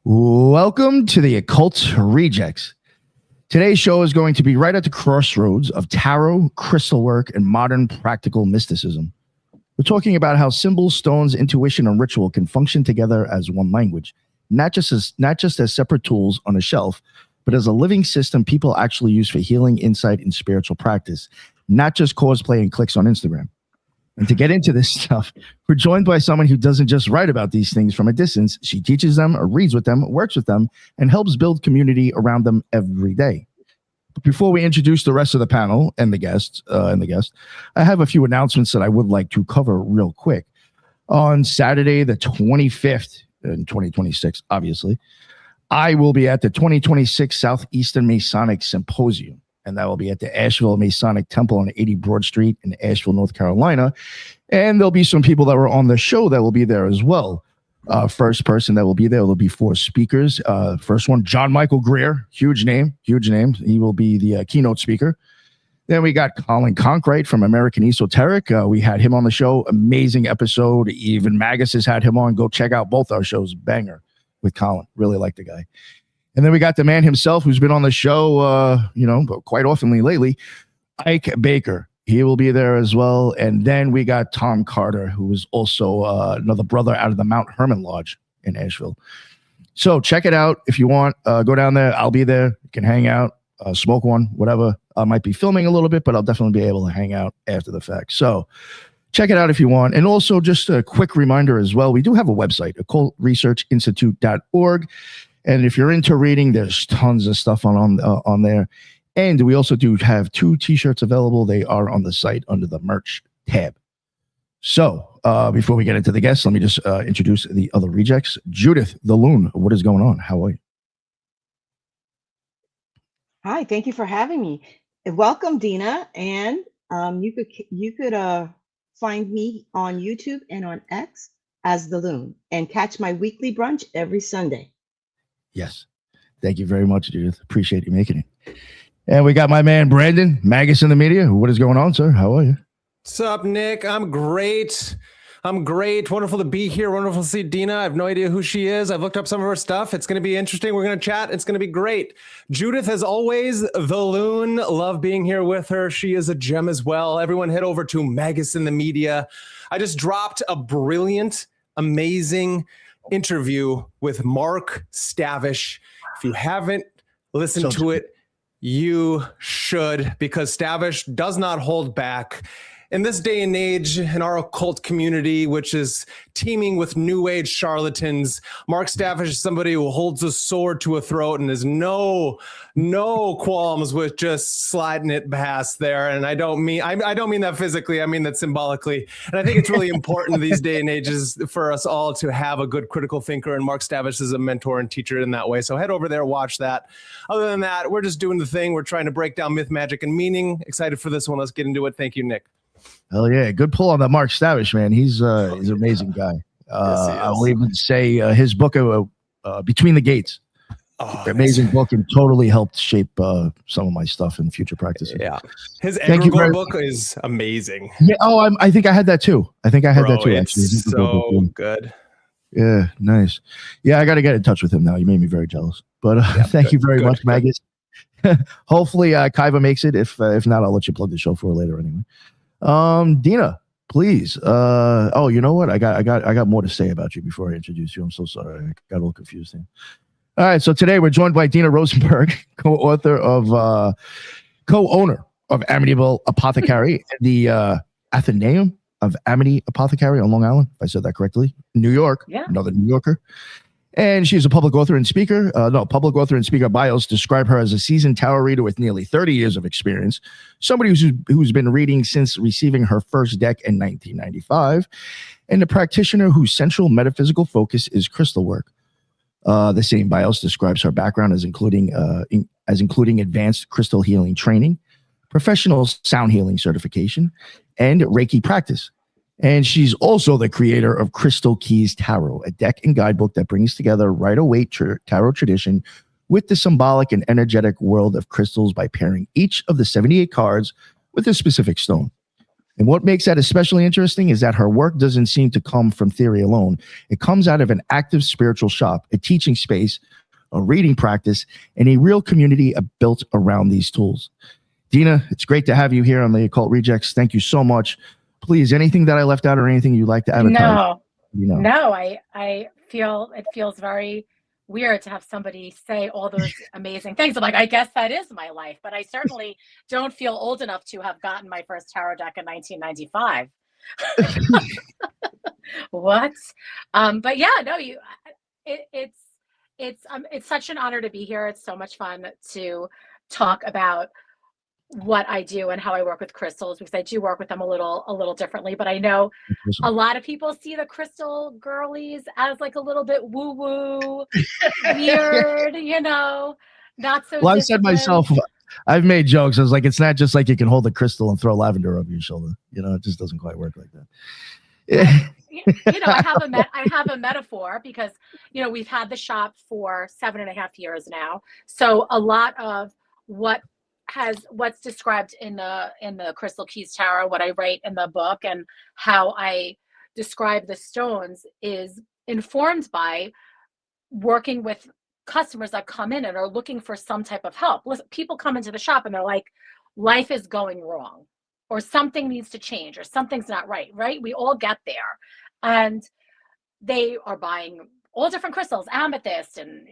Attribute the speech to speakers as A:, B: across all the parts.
A: Welcome to the Occult Rejects. Today's show is going to be right at the crossroads of tarot, crystal work, and modern practical mysticism. We're talking about how symbols, stones, intuition, and ritual can function together as one language, not just as separate tools on a shelf, but as a living system people actually use for healing, insight, and spiritual practice, not just cosplay and clicks on Instagram. And to get into this stuff, we're joined by someone who doesn't just write about these things from a distance. She teaches them, or reads with them, works with them, and helps build community around them every day. But before we introduce the rest of the panel and the guest, I have a few announcements that I would like to cover real quick. On Saturday, the 25th in 2026, obviously, I will be at the 2026 Southeastern Masonic Symposium. And that will be at the Asheville Masonic Temple on 80 Broad Street in Asheville, North Carolina. And there'll be some people that were on the show that will be there as well. First person that will be there will be 4 speakers. First one, John Michael Greer, huge name. He will be the keynote speaker. Then we got Colin Conkright from American Esoteric. We had him on the show. Amazing episode. Even Magus has had him on. Go check out both our shows. Banger with Colin. Really like the guy. And then we got the man himself who's been on the show, quite oftenly lately, Ike Baker. He will be there as well. And then we got Tom Carter, who is also another brother out of the Mount Hermon Lodge in Asheville. So check it out if you want. Go down there. I'll be there. You can hang out, smoke one, whatever. I might be filming a little bit, but I'll definitely be able to hang out after the fact. So check it out if you want. And also just a quick reminder as well, we do have a website, occultresearchinstitute.org. And if you're into reading, there's tons of stuff on there. And we also do have 2 t-shirts available. They are on the site under the merch tab. So before we get into the guests, let me just introduce the other rejects. Judith the Loon, what is going on? How are you?
B: Hi, thank you for having me. Welcome, Dina. And you could find me on YouTube and on X as the Loon and catch my weekly brunch every Sunday.
A: Yes. Thank you very much, Judith. Appreciate you making it. And we got my man, Brandon, Magus in the Media. What is going on, sir? How are you?
C: What's up, Nick? I'm great. Wonderful to be here. Wonderful to see Dina. I have no idea who she is. I've looked up some of her stuff. It's going to be interesting. We're going to chat. It's going to be great. Judith, as always, the Loon. Love being here with her. She is a gem as well. Everyone head over to Magus in the Media. I just dropped a brilliant, amazing interview with Mark Stavish. If you haven't listened to it, you should, because Stavish does not hold back. In this day and age, in our occult community, which is teeming with new age charlatans, Mark Stavish is somebody who holds a sword to a throat and has no qualms with just sliding it past there. And I don't mean that physically. I mean that symbolically. And I think it's really important these day and ages for us all to have a good critical thinker. And Mark Stavish is a mentor and teacher in that way. So head over there, watch that. Other than that, we're just doing the thing. We're trying to break down myth, magic, and meaning. Excited for this one. Let's get into it. Thank you, Nick.
A: Hell yeah. Good pull on that Mark Stavish, man. He's an amazing guy. Yes, I will even say his book, Between the Gates, amazing book, and totally helped shape some of my stuff in future practices.
C: Yeah. His Egregore book is amazing.
A: Yeah. Oh, I think I had that too. Actually.
C: It's so good.
A: Yeah. Nice. Yeah. I got to get in touch with him now. You made me very jealous, but thank you very much, Magus. Hopefully Kaiva makes it. If not, I'll let you plug the show for her later anyway. Dina, please. You know what? I got more to say about you before I introduce you. I'm so sorry. I got a little confused here. All right. So today we're joined by Dina Rosenberg, co-owner of Amityville Apothecary, the Athenaeum of Amity Apothecary on Long Island, if I said that correctly. New York. Yeah. Another New Yorker. And she's a public author and speaker. Public author and speaker bios describe her as a seasoned tarot reader with nearly 30 years of experience, somebody who's been reading since receiving her first deck in 1995, and a practitioner whose central metaphysical focus is crystal work. The same bios describes her background as including advanced crystal healing training, professional sound healing certification, and Reiki practice. And she's also the creator of Crystal Keys Tarot, a deck and guidebook that brings together Rider-Waite tarot tradition with the symbolic and energetic world of crystals by pairing each of the 78 cards with a specific stone. And what makes that especially interesting is that her work doesn't seem to come from theory alone. It comes out of an active spiritual shop, a teaching space, a reading practice, and a real community built around these tools. Dina, it's great to have you here on the Occult Rejects. Thank you so much. Please, anything that I left out or anything you'd like to add?
D: No, I feel it feels very weird to have somebody say all those amazing things. I'm like, I guess that is my life, but I certainly don't feel old enough to have gotten my first tarot deck in 1995. What? But yeah, no, it's such an honor to be here. It's so much fun to talk about what I do and how I work with crystals, because I do work with them a little differently. But I know a lot of people see the crystal girlies as like a little bit woo woo, weird, not so.
A: Well, I said myself, I've made jokes. I was like, it's not just like you can hold a crystal and throw lavender over your shoulder. It just doesn't quite work like that.
D: I have a metaphor because we've had the shop for 7.5 years now, so a lot of what's described in the Crystal Keys Tarot, what I write in the book, and how I describe the stones is informed by working with customers that come in and are looking for some type of help. Listen, people come into the shop and they're like, life is going wrong, or something needs to change, or something's not right, right? We all get there. And they are buying all different crystals, amethyst and,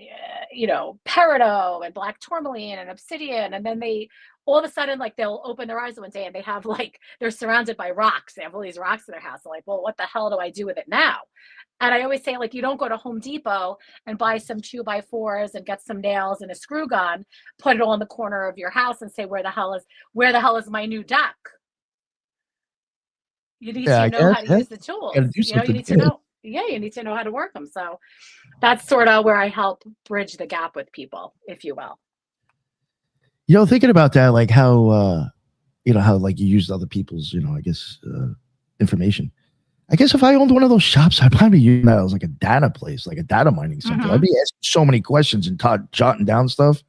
D: peridot and black tourmaline and obsidian. And then they, all of a sudden, like, they'll open their eyes one day and they have they're surrounded by rocks. They have all these rocks in their house. They're like, well, what the hell do I do with it now? And I always say, you don't go to Home Depot and buy some 2x4s and get some nails and a screw gun, put it all in the corner of your house and say, where the hell is my new deck? You need to know how to use the tools. You need to know. Yeah, you need to know how to work them. So that's sort of where I help bridge the gap with people, if you will.
A: Thinking about that, like how, how you used other people's, information. I guess if I owned one of those shops, I'd probably use that as like a data place, like a data mining center.
D: Mm-hmm.
A: I'd be asking so many questions and jotting down stuff.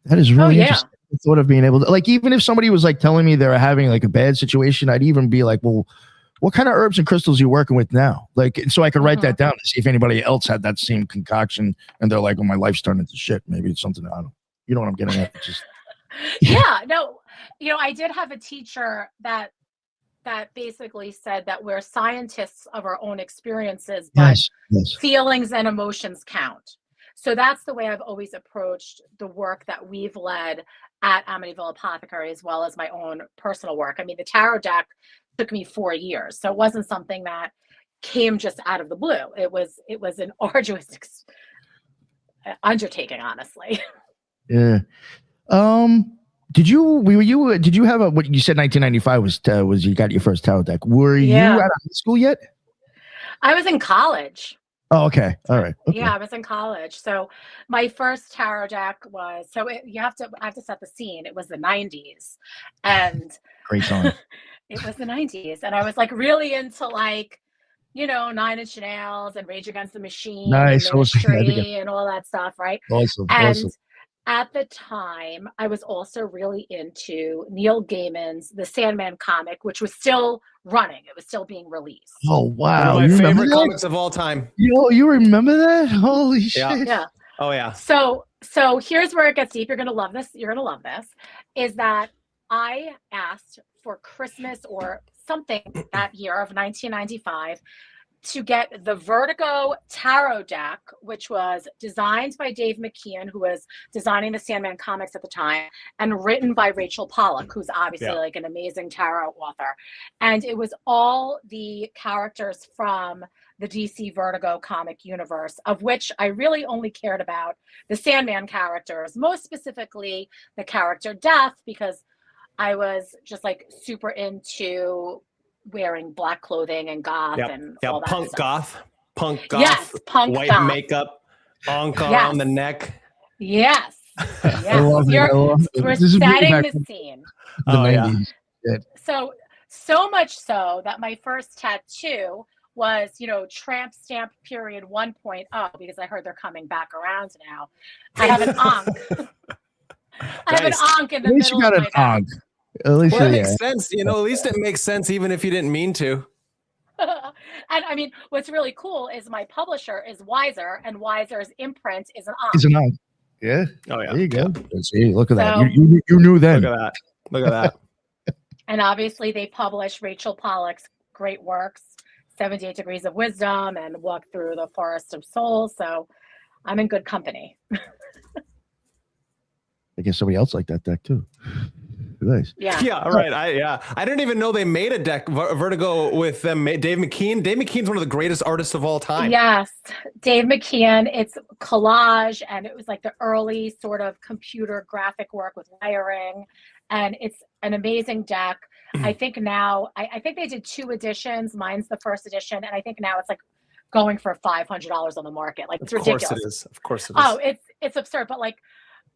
A: That is really interesting. The thought of being able to, even if somebody was telling me they're having a bad situation, I'd even be like, well, what kind of herbs and crystals are you working with now? So I could write that down to see if anybody else had that same concoction and they're like, well, my life's turned into shit. Maybe it's something, I don't, you know what I'm getting at?
D: I did have a teacher that basically said that we're scientists of our own experiences, but feelings and emotions count. So that's the way I've always approached the work that we've led at Amityville Apothecary, as well as my own personal work. I mean, the tarot deck took me 4 years, so it wasn't something that came just out of the blue. It was an arduous undertaking, honestly.
A: Yeah. Did you have what you said 1995 was you got your first tarot deck? Were you out of high school yet?
D: I was in college.
A: Oh, okay. All right. Okay.
D: Yeah, I was in college. So my first tarot deck was, I have to set the scene. It was the 90s. And
A: great song.
D: It was the 90s. And I was really into 9 Inch Nails and Rage Against the Machine,
A: nice.
D: And Ministry and all that stuff, right?
A: Awesome.
D: And at the time, I was also really into Neil Gaiman's The Sandman comic, which was still running. It was still being released.
A: Oh, wow.
C: One of my favorite comics of all time.
A: You remember that? Holy shit.
D: Yeah.
C: Oh, yeah.
D: So here's where it gets deep. You're going to love this. Is that I asked for Christmas or something that year of 1995 to get the Vertigo Tarot deck, which was designed by Dave McKeon, who was designing the Sandman comics at the time, and written by Rachel Pollack, who's obviously an amazing tarot author. And it was all the characters from the DC Vertigo comic universe, of which I really only cared about the Sandman characters, most specifically the character Death, because I was just super into wearing black clothing and goth and all that
C: punk
D: stuff.
C: Punk goth,
D: yes, punk
C: white
D: goth.
C: makeup, ankh around the neck.
D: Yes. We're setting the scene. So much so that my first tattoo was, Tramp Stamp period 1.0, because I heard they're coming back around now. I have an ankh. I have an ankh in the middle of my back.
A: At least,
C: Well, that
A: yeah.
C: makes sense. You know, at least it makes sense, even if you didn't mean to.
D: And I mean, what's really cool is my publisher is Wiser, and Wiser's imprint is an
A: Is
D: op.
A: it not? Yeah.
C: Oh yeah.
A: There you go.
C: Yeah.
A: See, look at that.
D: So-
A: You knew then.
C: Look at that. Look at that.
D: And obviously, they publish Rachel Pollack's great works, 78 Degrees of Wisdom and Walk Through the Forest of Souls. So I'm in good company.
A: I guess somebody else liked that deck too. Nice.
D: Yeah.
C: Yeah, right. I didn't even know they made a deck Vertigo with them. Dave McKean. Dave McKean's one of the greatest artists of all time.
D: Yes, Dave McKean. It's collage, and it was like the early sort of computer graphic work with layering, and it's an amazing deck. I think now, I think they did 2 editions. Mine's the first edition, and I think now it's like going for $500 on the market. Like, it's ridiculous.
C: Of course it is. Of course it is.
D: Oh, it's absurd. But like,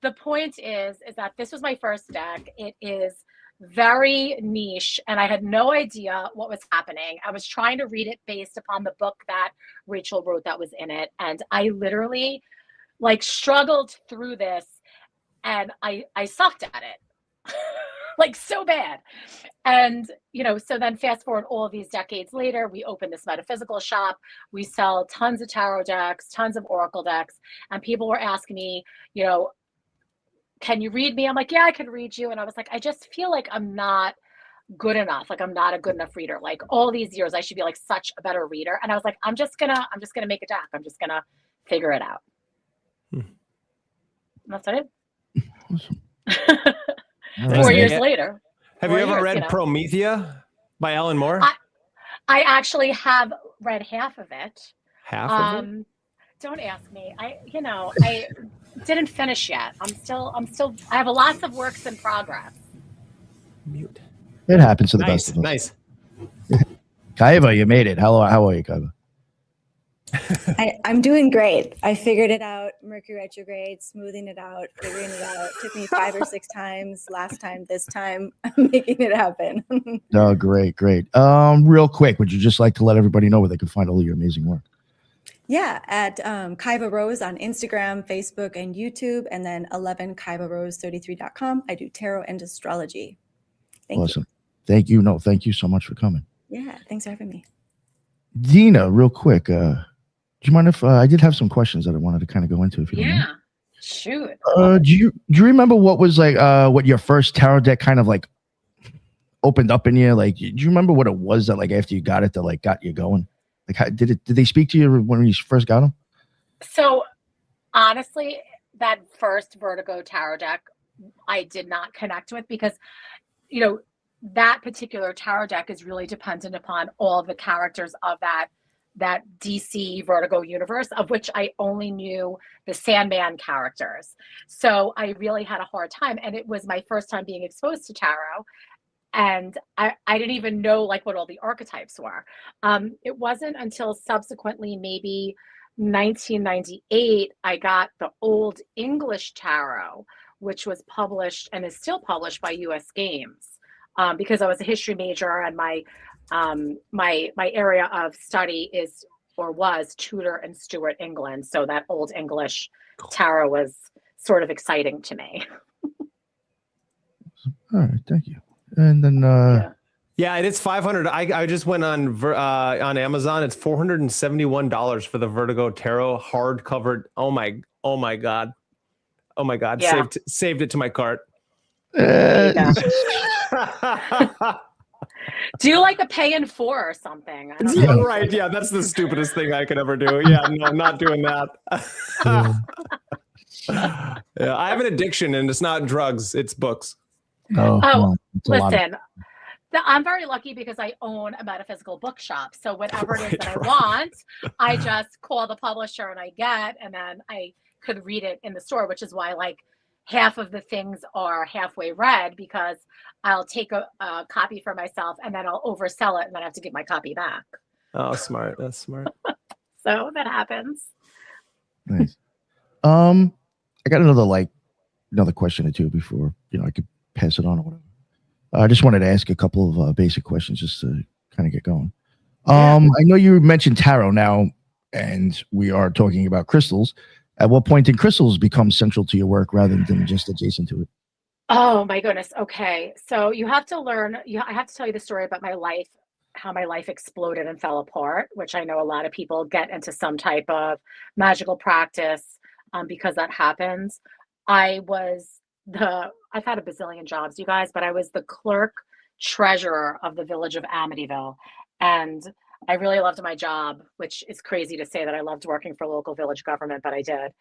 D: the point is that this was my first deck. It is very niche, and I had no idea what was happening. I was trying to read it based upon the book that Rachel wrote that was in it, and I literally like struggled through this, and I sucked at it. Like, so bad. And, you know, so then fast forward all of these decades later, we open this metaphysical shop. We sell tons of tarot decks, tons of oracle decks, and people were asking me, you know, can you read me? I'm like, yeah, I can read you. And I was like, I just feel like I'm not good enough. Like, I'm not a good enough reader. Like, all these years, I should be like such a better reader. And I was like, I'm just gonna make a deck. I'm just gonna figure it out. And that's what I did. 4 years later.
C: Have you
D: 4
C: ever
D: years,
C: read
D: you know.
C: Promethea by Alan Moore?
D: I actually have read half of it.
C: Half of it?
D: Don't ask me. I didn't finish yet. I have lots of works in progress.
C: Mute.
A: It happens to the
C: Nice.
A: best of us.
C: Nice.
A: Kaiva, you made it. How are you, Kaiva?
E: I'm doing great. I figured it out. Mercury retrograde, smoothing it out, figuring it out. It took me 5 or 6 times. Last time, this time, I'm making it happen.
A: Oh, great. Real quick, would you just like to let everybody know where they can find all of your amazing work?
E: Yeah, at Kaiva Rose on Instagram, Facebook, and YouTube, and then 11kaivarose33.com. I do tarot and astrology. Thank
A: Awesome. Thank you. No, thank you so much for coming.
E: you. Yeah, thanks for having me.
A: Dina, real quick, do you mind if I did have some questions that I wanted to kind of go into? If you don't mind?
D: Yeah. Shoot.
A: Do you remember what was like what your first tarot deck kind of like opened up in you? Like, do you remember what it was that like after you got it that like got you going? Like, how, did they speak to you when you first got them?
D: So honestly, that first Vertigo tarot deck, I did not connect with because, you know, that particular tarot deck is really dependent upon all the characters of that DC Vertigo universe, of which I only knew the Sandman characters. So I really had a hard time, and it was my first time being exposed to tarot. And I didn't even know like what all the archetypes were. It wasn't until subsequently, maybe 1998, I got the Old English Tarot, which was published and is still published by US Games, because I was a history major, and my area of study is or was Tudor and Stuart England. So that Old English Tarot was sort of exciting to me.
A: All right, thank you. And then
C: Yeah, and it's $500. I just went on Amazon. It's $471 for the Vertigo Tarot hardcover. Oh my god.
D: Yeah.
C: Saved it to my cart.
D: There you go. Do like a pay in 4 or something. I don't know.
C: Yeah, right. Yeah, that's the stupidest thing I could ever do. Yeah, no, I'm not doing that. Yeah, I have an addiction, and it's not drugs, it's books.
D: Listen, I'm very lucky because I own a metaphysical bookshop. So whatever it is that I want, I just call the publisher and I get, and then I could read it in the store, which is why like half of the things are halfway read, because I'll take a copy for myself and then I'll oversell it and then I have to give my copy back.
C: Oh, smart. That's smart.
D: So that happens.
A: Nice. I got another question or two before I could pass it on or whatever. I just wanted to ask a couple of basic questions just to kind of get going. I know you mentioned tarot now, and we are talking about crystals. At what point did crystals become central to your work rather than just adjacent to it?
D: Oh my goodness. Okay. So you have to learn, I have to tell you the story about my life, how my life exploded and fell apart, which I know a lot of people get into some type of magical practice because that happens. I was I've had a bazillion jobs, you guys, but I was the clerk treasurer of the village of Amityville. And I really loved my job, which is crazy to say that I loved working for local village government, but I did.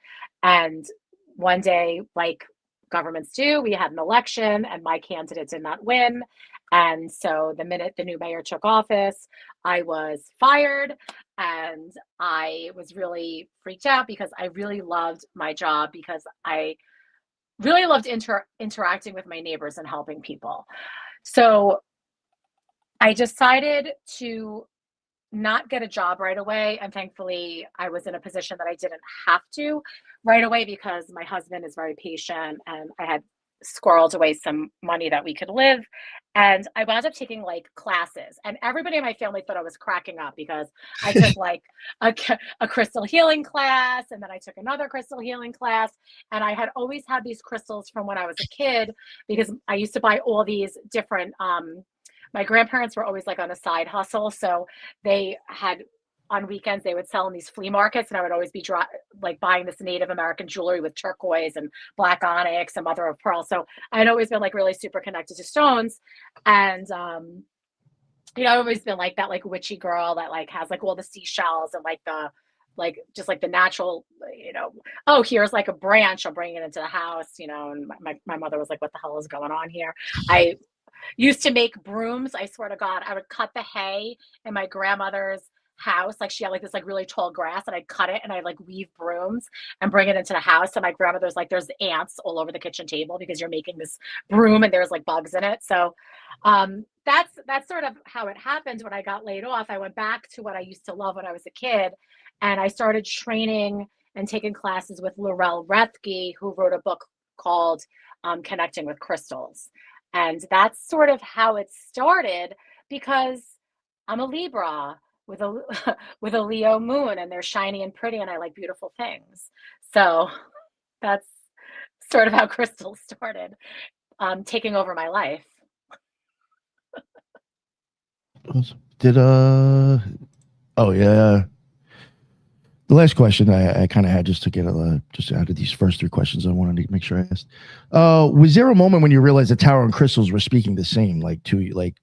D: And one day, like governments do, we had an election and my candidate did not win. And so the minute the new mayor took office, I was fired and I was really freaked out because I really loved my job because I really loved interacting with my neighbors and helping people. So I decided to not get a job right away. And thankfully, I was in a position that I didn't have to right away because my husband is very patient and I had squirreled away some money that we could live. And I wound up taking like classes, and everybody in my family thought I was cracking up because I took like a crystal healing class, and then I took another crystal healing class. And I had always had these crystals from when I was a kid because I used to buy all these different, my grandparents were always like on a side hustle. So they had on weekends, they would sell in these flea markets, and I would always be like buying this Native American jewelry with turquoise and black onyx and mother of pearl. So I'd always been like really super connected to stones. And, I've always been like that, like witchy girl that like has like all the seashells and like just like the natural, oh, here's like a branch, I'll bring it into the house, and my mother was like, what the hell is going on here? I used to make brooms. I swear to God, I would cut the hay in my grandmother's house. Like she had like this like really tall grass, and I'd cut it and I'd like weave brooms and bring it into the house. And my grandmother's like, there's ants all over the kitchen table because you're making this broom and there's like bugs in it. So that's sort of how it happened. When I got laid off, I went back to what I used to love when I was a kid, and I started training and taking classes with Laurel Rethke, who wrote a book called Connecting with Crystals. And that's sort of how it started because I'm a Libra with a with a Leo moon, and they're shiny and pretty, and I like beautiful things. So that's sort of how crystals started taking over my life.
A: Oh yeah. The last question I kind of had just to get just out of these first three questions I wanted to make sure I asked. Was there a moment when you realized that tarot and crystals were speaking the same, like to you? Like,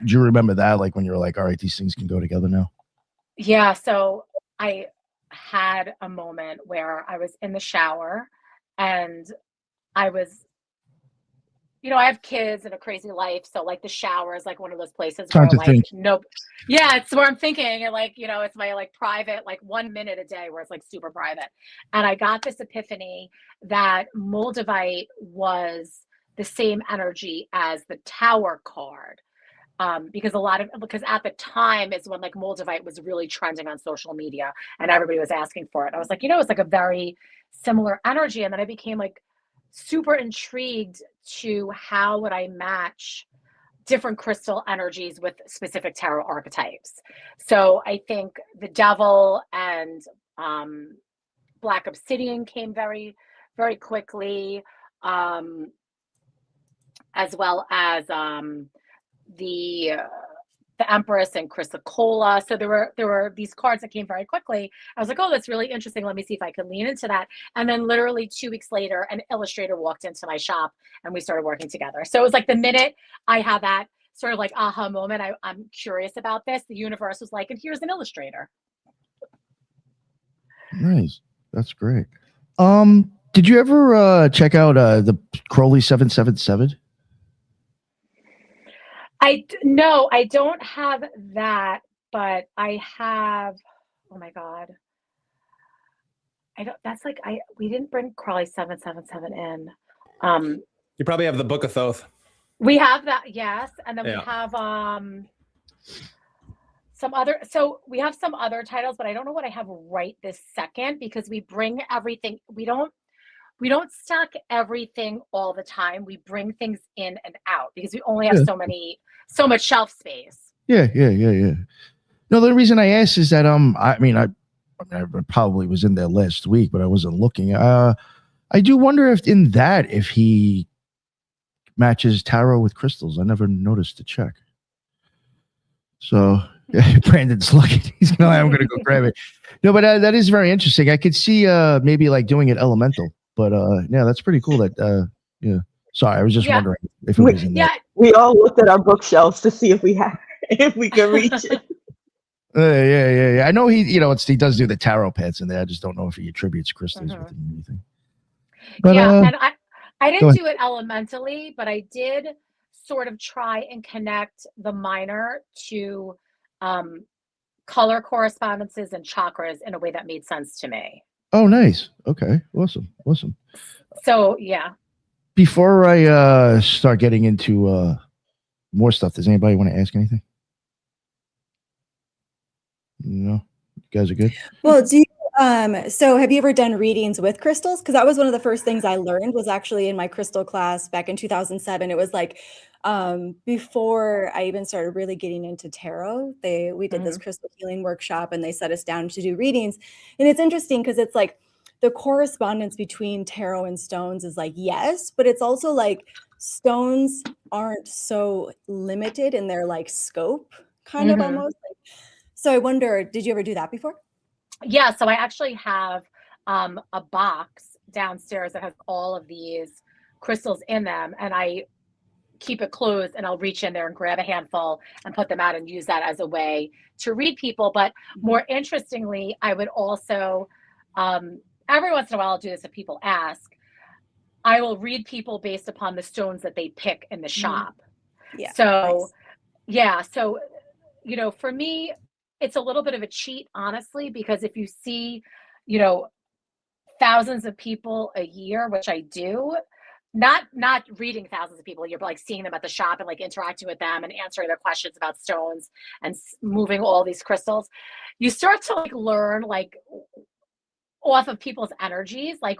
A: do you remember that? Like when you were like, all right, these things can go together now?
D: Yeah. So I had a moment where I was in the shower and I was, I have kids and a crazy life. So like the shower is like one of those places
A: Time
D: where
A: to
D: like,
A: think.
D: nope. Yeah, it's where I'm thinking. And like, it's my like private, like 1 minute a day where it's like super private. And I got this epiphany that Moldavite was the same energy as the Tower card. Because at the time is when like Moldavite was really trending on social media and everybody was asking for it. I was like, it's like a very similar energy. And then I became like super intrigued to how would I match different crystal energies with specific tarot archetypes. So I think the devil and black obsidian came very, very quickly, as well as the Empress and Chrysocolla. So there were these cards that came very quickly. I was like, oh, that's really interesting. Let me see if I can lean into that. And then literally 2 weeks later, an illustrator walked into my shop and we started working together. So it was like the minute I had that sort of like aha moment, I'm curious about this, the universe was like, and here's an illustrator.
A: Nice. That's great. Did you ever check out the Crowley 777?
D: No, I don't have that, but I have, oh my God. We didn't bring Crowley 777 in.
C: You probably have the Book of Thoth.
D: We have that, yes. And then
C: Yeah.
D: we have we have some other titles, but I don't know what I have right this second because we bring everything. We don't stock everything all the time. We bring things in and out because we only have so much shelf space.
A: Yeah. No, the reason I asked is that I probably was in there last week, but I wasn't looking. I do wonder if he matches tarot with crystals. I never noticed to check. So Brandon's looking. He's going, I'm going to go grab it. No, but that is very interesting. I could see maybe like doing it elemental, but yeah, that's pretty cool. That yeah. Sorry, I was just wondering if it was in there.
D: Yeah,
B: We all looked at our bookshelves to see if we could reach it.
A: Yeah. I know he does do the tarot pets in there. I just don't know if he attributes crystals with anything. But,
D: and I didn't do it elementally, but I did sort of try and connect the minor to color correspondences and chakras in a way that made sense to me.
A: Oh, nice. Okay, awesome.
D: So yeah.
A: Before I start getting into more stuff, does anybody want to ask anything? No, you guys are good.
E: Well, so have you ever done readings with crystals? Because that was one of the first things I learned was actually in my crystal class back in 2007. It was like before I even started really getting into tarot, we did this crystal healing workshop and they set us down to do readings. And it's interesting because it's like the correspondence between tarot and stones is like, yes, but it's also like stones aren't so limited in their like scope, kind of almost. So I wonder, did you ever do that before?
D: Yeah, so I actually have a box downstairs that has all of these crystals in them, and I keep it closed and I'll reach in there and grab a handful and put them out and use that as a way to read people. But more interestingly, I would also, every once in a while I'll do this if people ask, I will read people based upon the stones that they pick in the shop.
E: Yeah.
D: So, yeah. So, for me, it's a little bit of a cheat, honestly, because if you see, thousands of people a year, which I do, not reading thousands of people, you're like seeing them at the shop and like interacting with them and answering their questions about stones and moving all these crystals, you start to like learn like off of people's energies, like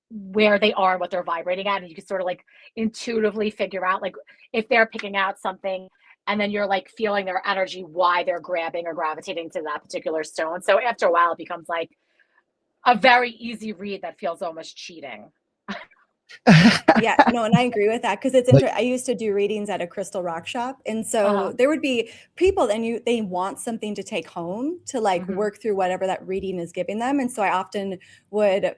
D: where they are and what they're vibrating at. And you can sort of like intuitively figure out like if they're picking out something and then you're like feeling their energy, why they're grabbing or gravitating to that particular stone. So after a while, it becomes like a very easy read that feels almost cheating.
E: Yeah, no, and I agree with that because it's interesting. I used to do readings at a crystal rock shop, and so there would be people, and they want something to take home to like work through whatever that reading is giving them, and so I often would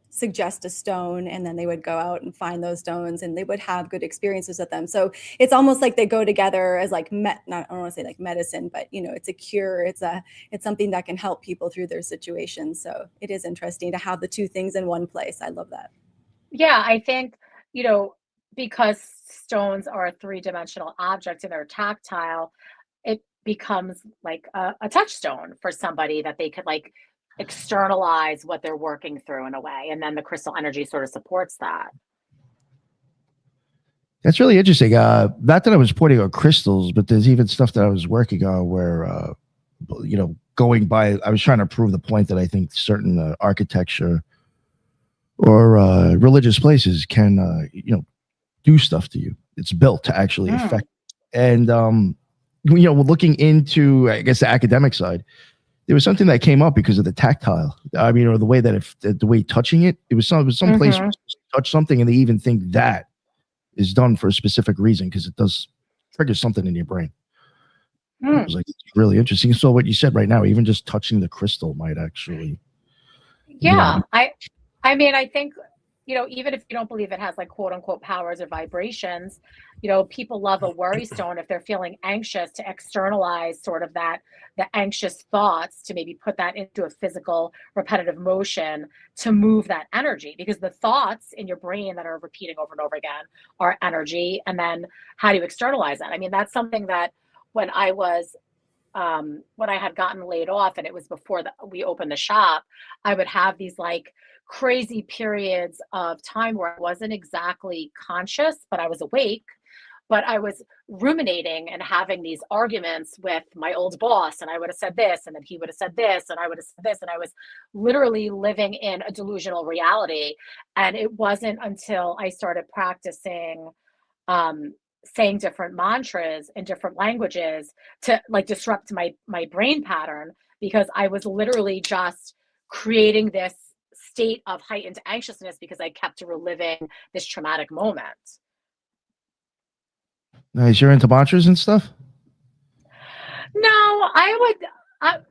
E: suggest a stone, and then they would go out and find those stones and they would have good experiences with them. So it's almost like they go together as like I don't want to say like medicine, but it's a cure. It's something that can help people through their situations. So it is interesting to have the two things in one place. I love that.
D: Yeah, I think, because stones are a three-dimensional object and they're tactile, it becomes like a touchstone for somebody that they could like externalize what they're working through in a way, and then the crystal energy sort of supports that.
A: That's really interesting. Not that I was pointing out crystals, but there's even stuff that I was working on where going by, I was trying to prove the point that I think certain architecture or religious places can do stuff to you. It's built to actually affect. And looking into, I guess, the academic side, there was something that came up because of the tactile. I mean, or the way that the way touching it, it was some place where you touch something and they even think that is done for a specific reason because it does trigger something in your brain. I was like, it's really interesting. So what you said right now, even just touching the crystal might actually.
D: Yeah, I mean, I think, even if you don't believe it has like quote unquote powers or vibrations, people love a worry stone if they're feeling anxious to externalize sort of the anxious thoughts, to maybe put that into a physical repetitive motion to move that energy, because the thoughts in your brain that are repeating over and over again are energy. And then how do you externalize that? I mean, that's something that when I had gotten laid off and it was before we opened the shop, I would have these like crazy periods of time where I wasn't exactly conscious, but I was awake, but I was ruminating and having these arguments with my old boss. And I would have said this, and then he would have said this, and I would have said this. And I was literally living in a delusional reality. And it wasn't until I started practicing saying different mantras in different languages to like disrupt my brain pattern, because I was literally just creating this state of heightened anxiousness because I kept reliving this traumatic moment.
A: Nice. You're into mantras and stuff?
D: No,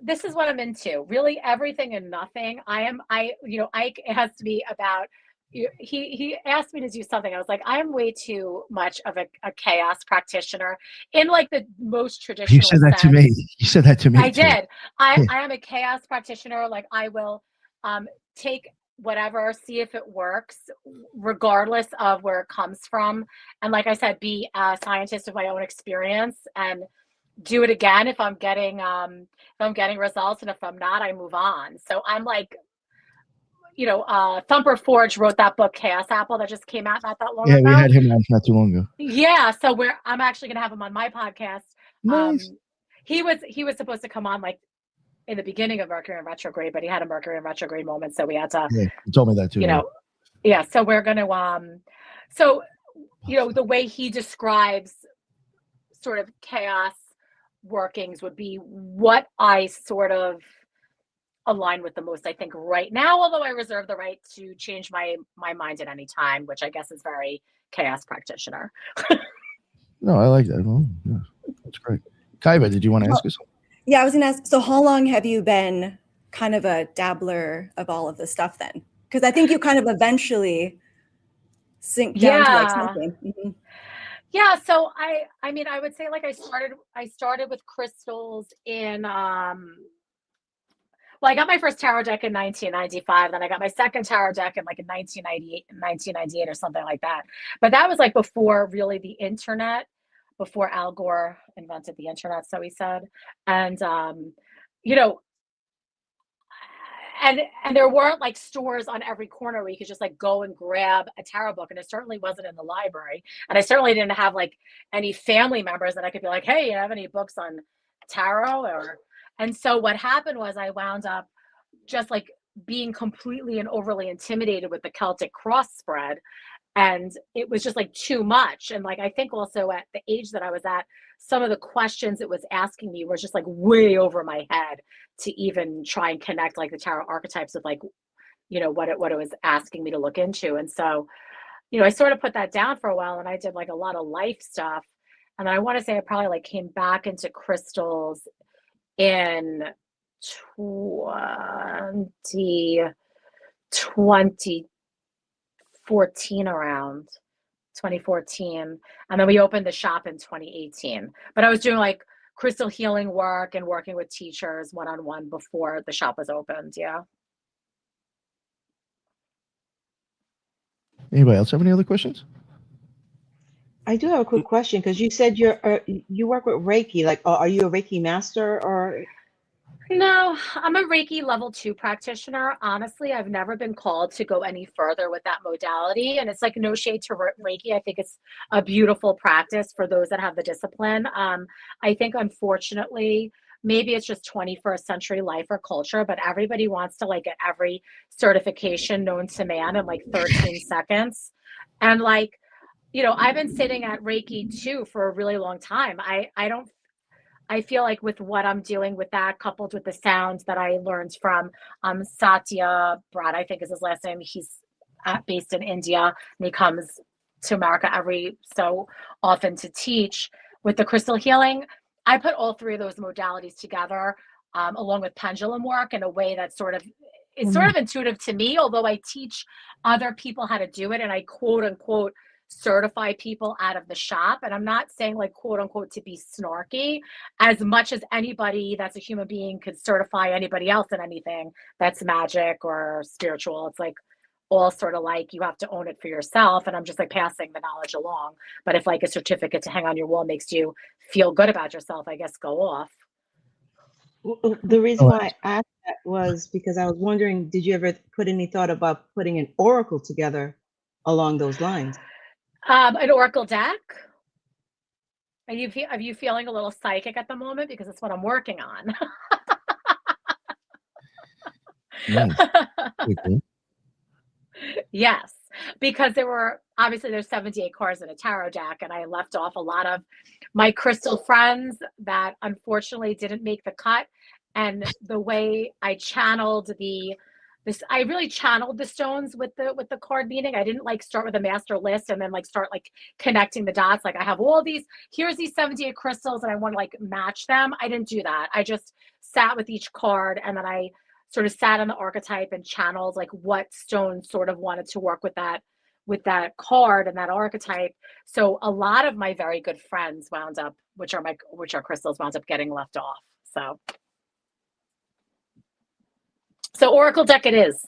D: this is what I'm into. Really everything and nothing. Ike, it has to be about, he asked me to do something. I was like, I am way too much of a chaos practitioner in like the most
A: You
D: traditional
A: said that to
D: sense.
A: me. You said that to me.
D: I
A: too.
D: did. I
A: Yeah.
D: am a chaos practitioner. Like I will take whatever, see if it works, regardless of where it comes from. And like I said, be a scientist of my own experience and do it again if I'm getting results, and if I'm not, I move on. So I'm like, Thumper Forge wrote that book Chaos Apple that just came out not that long
A: Yeah, we
D: ago.
A: had him on not too long ago.
D: Yeah, so I'm actually gonna have him on my podcast.
A: Nice.
D: He was supposed to come on like in the beginning of Mercury in retrograde, but he had a Mercury in retrograde moment, so we had to,
A: Yeah, you told me that too.
D: yeah. So we're gonna the way he describes sort of chaos workings would be what I sort of align with the most, I think, right now, although I reserve the right to change my mind at any time, which I guess is very chaos practitioner.
A: No, I like that. Well, yeah, that's great. Kaiba, did you want to ask us something?
E: Yeah, I was going to ask, so how long have you been kind of a dabbler of all of this stuff then? Because I think you kind of eventually sink down to like something. Mm-hmm.
D: Yeah, so I mean, I would say like I started with crystals in well, I got my first tarot deck in 1995, then I got my second tarot deck in like in 1998 or something like that. But that was like before really the internet, before Al Gore invented the internet, so he said. And you know, and there weren't like stores on every corner where you could just like go and grab a tarot book, and it certainly wasn't in the library, and I certainly didn't have like any family members that I could be like, hey, you have any books on tarot? And so what happened was I wound up just like being completely and overly intimidated with the Celtic cross spread, and it was just like too much. And like I think also at the age that I was at, some of the questions it was asking me were just like way over my head to even try and connect like the tarot archetypes with like what it was asking me to look into. And so I sort of put that down for a while, and I did like a lot of life stuff. And then I want to say I probably like came back into crystals in 2014, around 2014, and then we opened the shop in 2018. But I was doing like crystal healing work and working with teachers one-on-one before the shop was opened. Yeah.
A: Anybody else have any other questions?
B: I do have a quick question because you said you work with Reiki. Like, are you a Reiki master or?
D: No, I'm a Reiki level 2 practitioner. Honestly, I've never been called to go any further with that modality. And it's like no shade to Reiki. I think it's a beautiful practice for those that have the discipline. I think, unfortunately, maybe it's just 21st century life or culture, but everybody wants to like get every certification known to man in like 13 seconds. And like, I've been sitting at Reiki 2 for a really long time. I feel like with what I'm doing with that, coupled with the sounds that I learned from Satya Bhatt, I think is his last name. He's based in India, and he comes to America every so often to teach with the crystal healing. I put all three of those modalities together, along with pendulum work, in a way that's sort of intuitive to me, although I teach other people how to do it, and I quote unquote certify people out of the shop. And I'm not saying like quote unquote to be snarky, as much as anybody that's a human being could certify anybody else in anything that's magic or spiritual. It's like all sort of like you have to own it for yourself, and I'm just like passing the knowledge along. But if like a certificate to hang on your wall makes you feel good about yourself, I guess go off.
B: The reason why I asked that was because I was wondering, did you ever put any thought about putting an oracle together along those lines?
D: An oracle deck? Are you feeling a little psychic at the moment? Because that's what I'm working on.
A: Nice. Okay.
D: Yes, because there's 78 cards in a tarot deck, and I left off a lot of my crystal friends that unfortunately didn't make the cut. And the way I channeled the I really channeled the stones with the card meaning. I didn't like start with a master list and then like start like connecting the dots. Like I have all these, here's these 78 crystals and I want to like match them. I didn't do that. I just sat with each card and then I sort of sat on the archetype and channeled like what stone sort of wanted to work with that card and that archetype. So a lot of my very good friends wound up, which are crystals, wound up getting left off. So Oracle deck it is.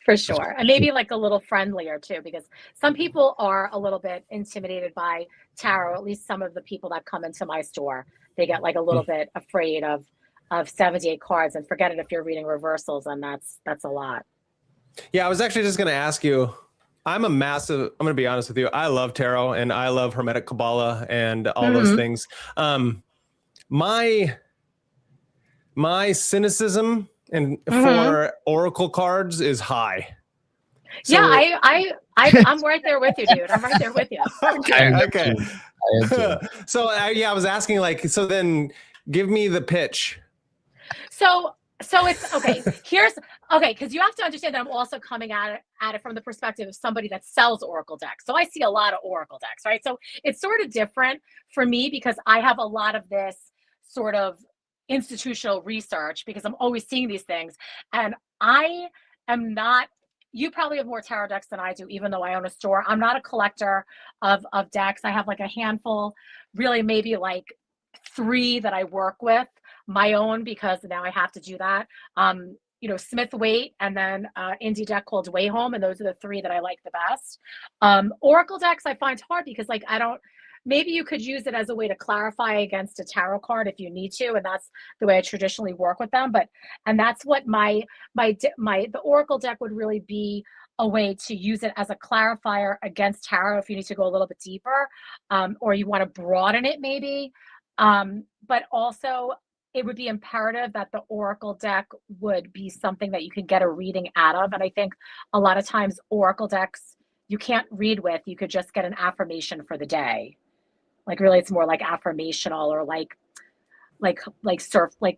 D: For sure. And maybe like a little friendlier too, because some people are a little bit intimidated by tarot, at least some of the people that come into my store. They get like a little bit afraid of 78 cards, and forget it if you're reading reversals, and that's a lot.
C: Yeah, I was actually just going to ask you, I'm going to be honest with you. I love tarot and I love Hermetic Kabbalah and all those things. My cynicism and for Oracle cards is high. So,
D: yeah, I'm right there with you, dude. I'm right there with you.
C: Okay. So I was asking like, so then give me the pitch.
D: So it's okay. Because you have to understand that I'm also coming at it from the perspective of somebody that sells Oracle decks. So I see a lot of Oracle decks, right? So it's sort of different for me because I have a lot of this sort of institutional research because I'm always seeing these things, and I am not. You probably have more tarot decks than I do, even though I own a store. I'm not a collector of decks. I have like a handful, really maybe like 3 that I work with, my own, because now I have to do that. Smith Waite, and then indie deck called Way Home, and those are the 3 that I like the best. Oracle decks I find hard because like maybe you could use it as a way to clarify against a tarot card if you need to, and that's the way I traditionally work with them. And that's what the Oracle deck would really be, a way to use it as a clarifier against tarot if you need to go a little bit deeper, or you want to broaden it maybe. But also it would be imperative that the Oracle deck would be something that you could get a reading out of. And I think a lot of times Oracle decks you can't read with, you could just get an affirmation for the day. Like really it's more like affirmational, or like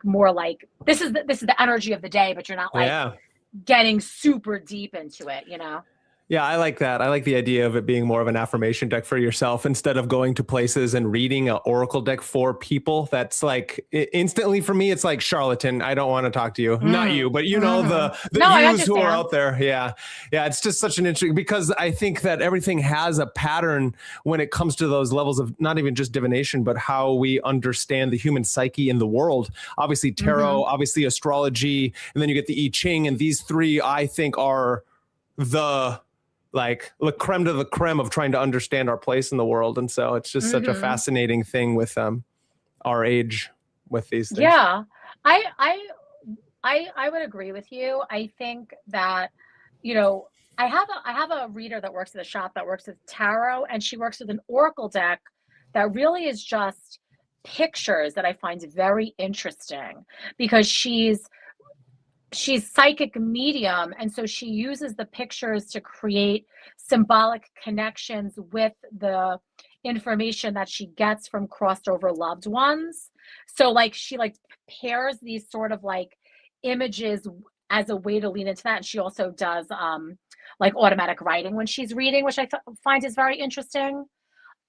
D: more like this is the energy of the day, but you're not like getting super deep into it, you know?
C: Yeah, I like that. I like the idea of it being more of an affirmation deck for yourself instead of going to places and reading an Oracle deck for people. That's like instantly for me, it's like charlatan. I don't want to talk to you, not you, but you know, the yous who are out there. Yeah. Yeah. It's just such an interesting, because I think that everything has a pattern when it comes to those levels of not even just divination, but how we understand the human psyche in the world. Obviously tarot, obviously astrology, and then you get the I Ching, and these 3 I think are the creme de la creme of trying to understand our place in the world. And so it's just such a fascinating thing with our age with these things.
D: Yeah, I would agree with you. I think that, I have a reader that works at the shop that works with tarot, and she works with an Oracle deck that really is just pictures that I find very interesting, because she's psychic medium, and so she uses the pictures to create symbolic connections with the information that she gets from crossed over loved ones. So like she like pairs these sort of like images as a way to lean into that, and she also does like automatic writing when she's reading, which I find is very interesting.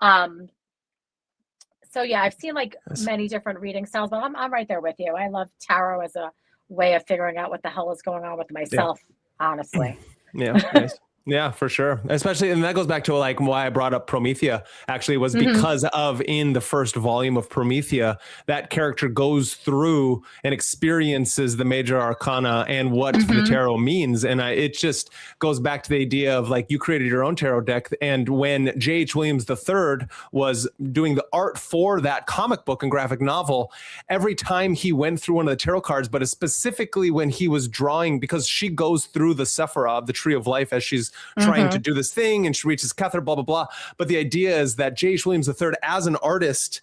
D: So yeah, I've seen like many different reading styles, but I'm right there with you. I love tarot as a way of figuring out what the hell is going on with myself, honestly.
C: Yeah. Nice. Yeah, for sure. Especially, and that goes back to like why I brought up Promethea actually was because of in the first volume of Promethea, that character goes through and experiences the major arcana and what the tarot means. And it just goes back to the idea of like, you created your own tarot deck. And when J.H. Williams III was doing the art for that comic book and graphic novel, every time he went through one of the tarot cards, but specifically when he was drawing, because she goes through the Sephira of the Tree of Life as she's trying to do this thing, and she reaches Kether, blah, blah, blah. But the idea is that J.H. Williams III, as an artist,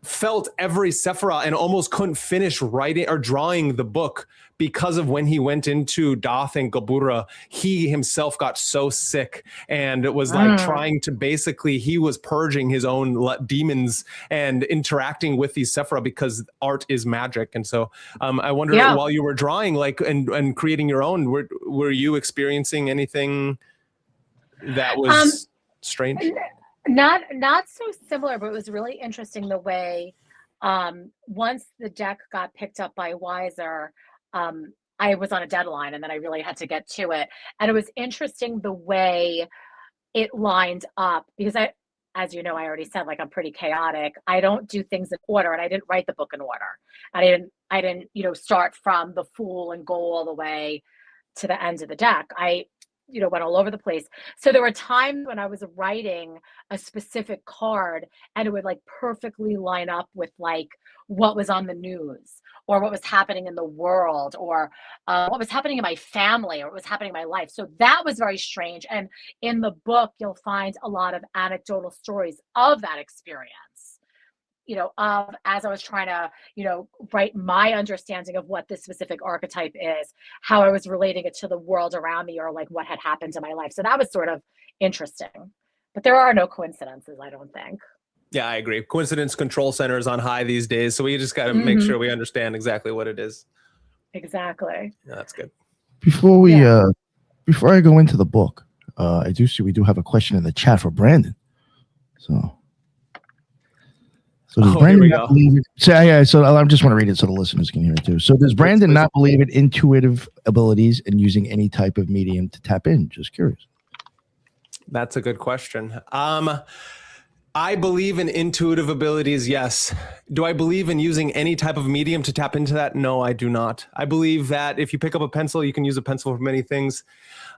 C: felt every Sephirah and almost couldn't finish writing or drawing the book because of when he went into Doth and Gabura, he himself got so sick and it was like trying to basically, he was purging his own demons and interacting with these Sephirah because art is magic. And so I wonder while you were drawing like and creating your own, were you experiencing anything that was strange?
D: Not so similar, but it was really interesting the way once the deck got picked up by Weiser, I was on a deadline and then I really had to get to it. And it was interesting the way it lined up because as you know, I already said, like, I'm pretty chaotic. I don't do things in order, and I didn't write the book in order. I didn't, start from the Fool and go all the way to the end of the deck. I went all over the place. So there were times when I was writing a specific card and it would like perfectly line up with like what was on the news or what was happening in the world or what was happening in my family or what was happening in my life. So that was very strange. And in the book, you'll find a lot of anecdotal stories of that experience. As I was trying to, write my understanding of what this specific archetype is, how I was relating it to the world around me or like what had happened in my life. So that was sort of interesting, but there are no coincidences, I don't think.
C: Yeah, I agree. Coincidence control center is on high these days. So we just got to make sure we understand exactly what it is.
D: Exactly.
C: Yeah, that's good.
A: Before I go into the book, I do see we do have a question in the chat for Brandon. So does Brandon not believe it? So I just want to read it so the listeners can hear it too. So does Brandon not believe in intuitive abilities and using any type of medium to tap in? Just curious.
C: That's a good question. I believe in intuitive abilities, yes. Do I believe in using any type of medium to tap into that? No, I do not. I believe that if you pick up a pencil, you can use a pencil for many things.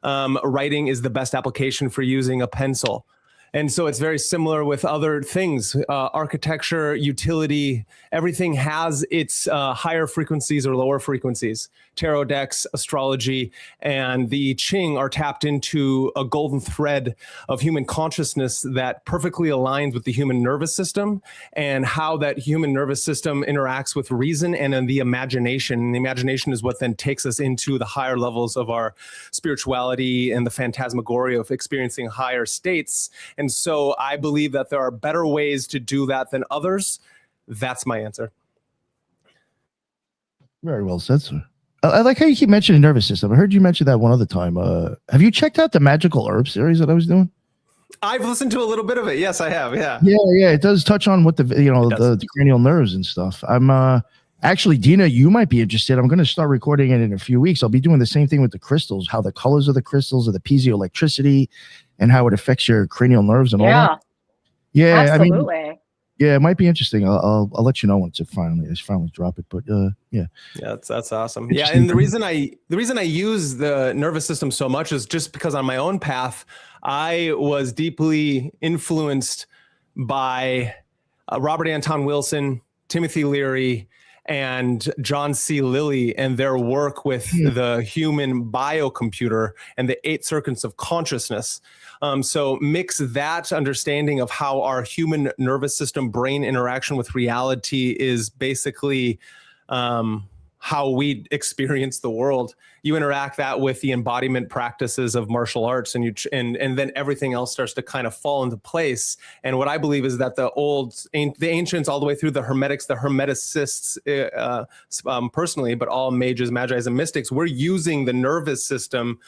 C: Writing is the best application for using a pencil. And so it's very similar with other things, architecture, utility, everything has its higher frequencies or lower frequencies. Tarot decks, astrology, and the I Ching are tapped into a golden thread of human consciousness that perfectly aligns with the human nervous system and how that human nervous system interacts with reason and then the imagination. And the imagination is what then takes us into the higher levels of our spirituality and the phantasmagoria of experiencing higher states. And so I believe that there are better ways to do that than others. That's my answer.
A: Very well said, sir. I like how you keep mentioning nervous system. I heard you mention that one other time. Have you checked out the Magical Herb series that I was doing?
C: I've listened to a little bit of it. Yes, I have. Yeah.
A: Yeah. It does touch on what the cranial nerves and stuff. I'm actually, Dina, you might be interested. I'm going to start recording it in a few weeks. I'll be doing the same thing with the crystals, how the colors of the crystals, of the piezoelectricity, and how it affects your cranial nerves and all that. Yeah,
D: absolutely.
A: I mean, yeah, it might be interesting. I'll let you know once I finally drop it. But yeah,
C: that's awesome. Yeah, and the reason I use the nervous system so much is just because on my own path, I was deeply influenced by Robert Anton Wilson, Timothy Leary, and John C. Lilly and their work with the human biocomputer and the 8 circuits of consciousness. So mix that understanding of how our human nervous system brain interaction with reality is basically how we experience the world. You interact that with the embodiment practices of martial arts, and then everything else starts to kind of fall into place. And what I believe is that the ancients, all the way through the Hermetics, the Hermeticists, personally, but all mages, magi's, and mystics, we're using the nervous system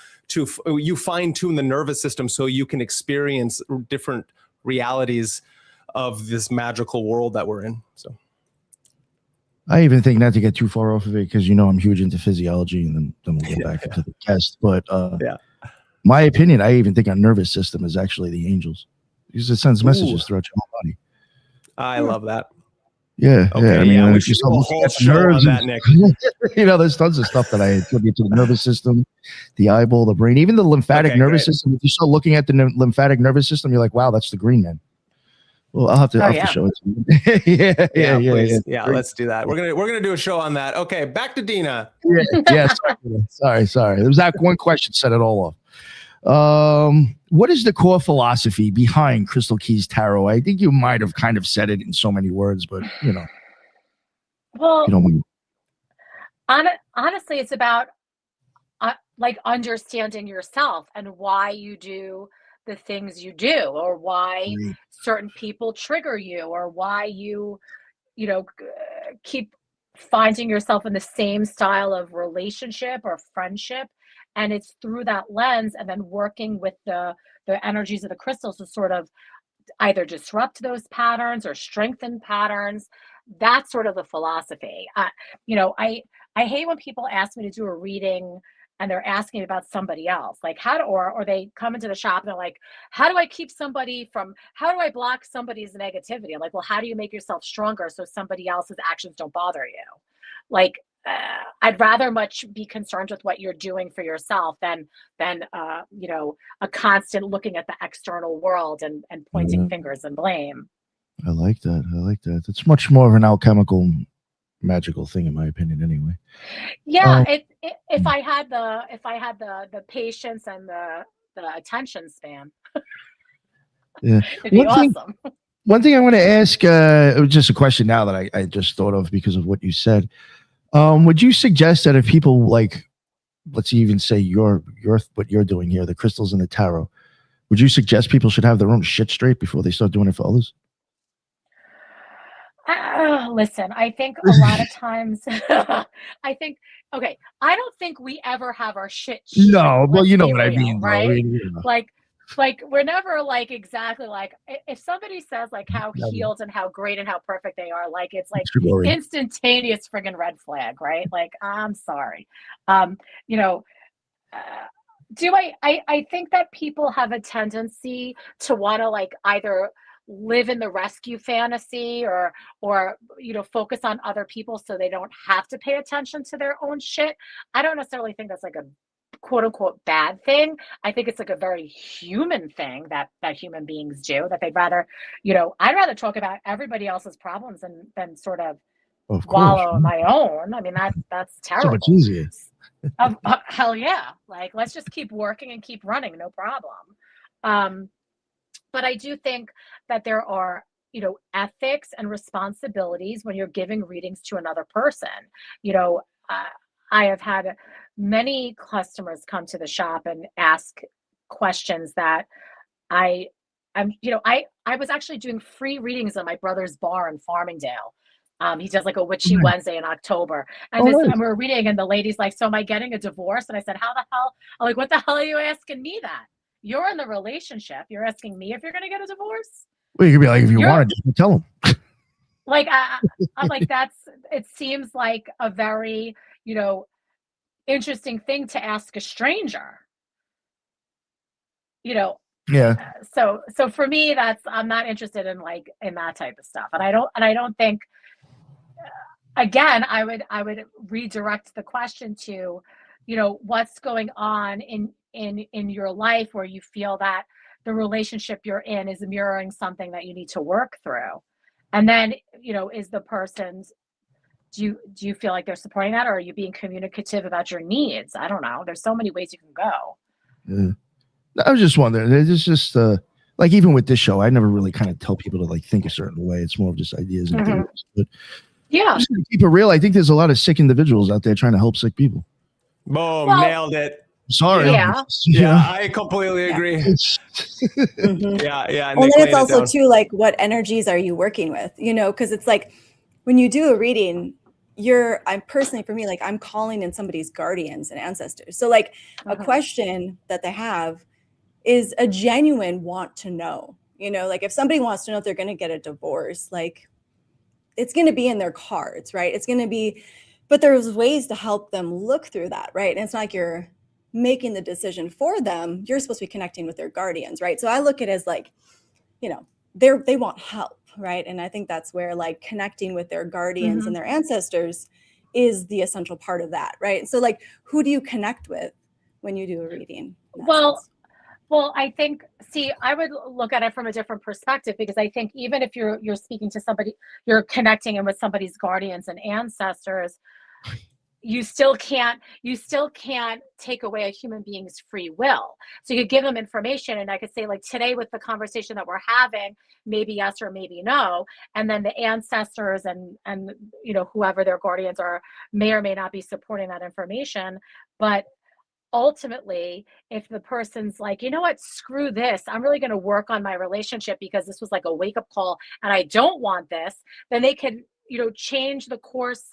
C: you fine tune the nervous system so you can experience different realities of this magical world that we're in. So.
A: I even think not to get too far off of it because I'm huge into physiology, and then we'll get back into the test. But my opinion, I even think our nervous system is actually the angels because it sends messages throughout your whole body.
C: I love that.
A: Yeah,
C: okay,
A: I mean,
C: we should do a whole show on that, Nick.
A: There's tons of stuff that I attribute to the nervous system, the eyeball, the brain, even the lymphatic nervous system. If you start looking at the lymphatic nervous system, you're like, wow, that's the green man. Well, I'll have to show it to you.
C: Yeah, let's do that. We're gonna do a show on that. Okay, back to Dina.
A: Sorry. There was that one question set it all What is the core philosophy behind Crystal Keys Tarot? I think you might have kind of said it in so many words, but
D: Well,
A: you don't want
D: honestly, it's about like understanding yourself and why you do the things you do, or why
A: to.
D: certain people trigger you, or why you keep finding yourself in the same style of relationship or friendship. And it's through that lens, and then working with the energies of the crystals to sort of either disrupt those patterns or strengthen patterns. That's sort of the philosophy. I hate when people ask me to do a reading and they're asking about somebody else, like or they come into the shop and they're like, how do I block somebody's negativity? I'm like, well, how do you make yourself stronger so somebody else's actions don't bother you? Like, I'd rather much be concerned with what you're doing for yourself than a constant looking at the external world and pointing fingers and blame.
A: I like that. It's much more of an alchemical, magical thing, in my opinion. Anyway.
D: Yeah, if I had the patience and the attention span,
A: Yeah.
D: it'd be awesome.
A: One thing I want to ask, it was just a question now that I just thought of because of what you said. Would you suggest that if people like, let's even say what you're doing here, the crystals and the tarot, would you suggest people should have their own shit straight before they start doing it for others?
D: Listen, I think a lot of times, I don't think we ever have our shit straight.
A: No, well, you know what I
D: real,
A: mean,
D: right?
A: though. You know.
D: Like we're never like exactly like, if somebody says like how healed and how great and how perfect they are, like it's like instantaneous friggin' red flag, right? Like, I'm sorry. Do I think that people have a tendency to want to like either live in the rescue fantasy or focus on other people so they don't have to pay attention to their own shit. I don't necessarily think that's like a quote unquote bad thing. I think it's like a very human thing that human beings do, that they'd rather, I'd rather talk about everybody else's problems than sort of wallow on my own. I mean, that's terrible.
A: So much easier.
D: Hell yeah. Like, let's just keep working and keep running. No problem. But I do think that there are, ethics and responsibilities when you're giving readings to another person. I have had many customers come to the shop and ask questions that I was actually doing free readings at my brother's bar in Farmingdale. He does like a witchy Wednesday in October. And we're reading and the lady's like, so am I getting a divorce? And I said, how the hell? I'm like, what the hell are you asking me that? You're in the relationship. You're asking me if you're going to get a divorce?
A: Well, you could be like, if you want to, just tell them.
D: Like, I'm like, it seems like a very, interesting thing to ask a stranger.
A: Yeah.
D: So for me, I'm not interested in that type of stuff. And I don't think, again, I would redirect the question to, what's going on in your life where you feel that the relationship you're in is mirroring something that you need to work through. And then, is the person's, do you feel like they're supporting that, or are you being communicative about your needs? I don't know. There's so many ways you can go.
A: Yeah. I was just wondering, it's just like, even with this show, I never really kind of tell people to like think a certain way. It's more of just ideas and theories. But
D: yeah,
A: just to keep it real, I think there's a lot of sick individuals out there trying to help sick people.
C: Boom, nailed it.
A: Sorry.
C: Yeah, I completely agree. Yeah.
E: Well, then it's also too like, what energies are you working with? Because it's like when you do a reading, I'm personally, for me, like I'm calling in somebody's guardians and ancestors. So like a question that they have is a genuine want to know. Like if somebody wants to know if they're going to get a divorce, like it's going to be in their cards, right? It's going to be, but there's ways to help them look through that, right? And it's not like you're making the decision for them. You're supposed to be connecting with their guardians, right? So I look at it as like, they want help, right? And I think that's where like connecting with their guardians and their ancestors is the essential part of that, right? So like, who do you connect with when you do a reading?
D: Well, I think, I would look at it from a different perspective, because I think even if you're speaking to somebody, you're connecting in with somebody's guardians and ancestors, you still can't take away a human being's free will. So you could give them information, and I could say, like, today with the conversation that we're having, maybe yes or maybe no, and then the ancestors and whoever their guardians are may or may not be supporting that information. But ultimately, if the person's like, you know what, screw this, I'm really going to work on my relationship because this was like a wake-up call and I don't want this, then they could change the course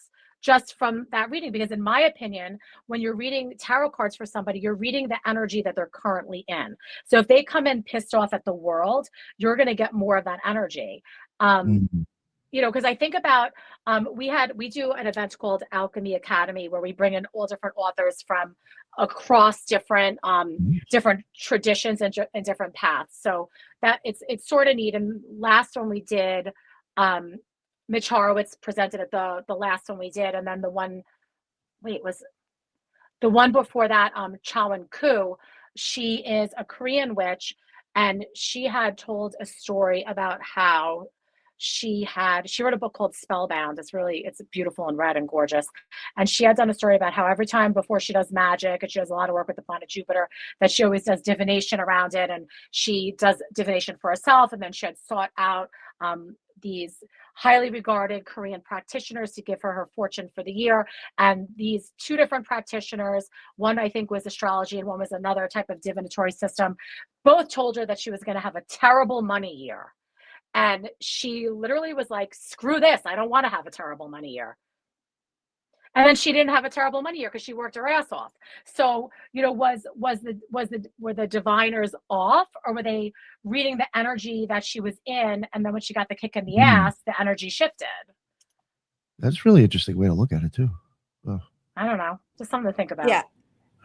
D: just from that reading. Because in my opinion, when you're reading tarot cards for somebody, you're reading the energy that they're currently in. So if they come in pissed off at the world, you're going to get more of that energy. Because I think about, we do an event called Alchemy Academy, where we bring in all different authors from across different traditions and different paths. So that it's sort of neat. And last one we did, Mitch Horowitz presented at the last one we did, and then the one before that, Chawan Ku. She is a Korean witch, and she had told a story about how she wrote a book called Spellbound. It's beautiful and red and gorgeous. And she had done a story about how every time before she does magic, and she does a lot of work with the planet Jupiter, that she always does divination around it. And she does divination for herself. And then she had sought out these highly regarded Korean practitioners to give her fortune for the year. And these two different practitioners, one I think was astrology and one was another type of divinatory system, both told her that she was going to have a terrible money year. And she literally was like, screw this, I don't want to have a terrible money year. And then she didn't have a terrible money year because she worked her ass off. So, were the diviners off, or were they reading the energy that she was in? And then when she got the kick in the ass, the energy shifted.
A: That's really interesting way to look at it too. Oh.
D: I don't know. Just something to think about.
E: Yeah.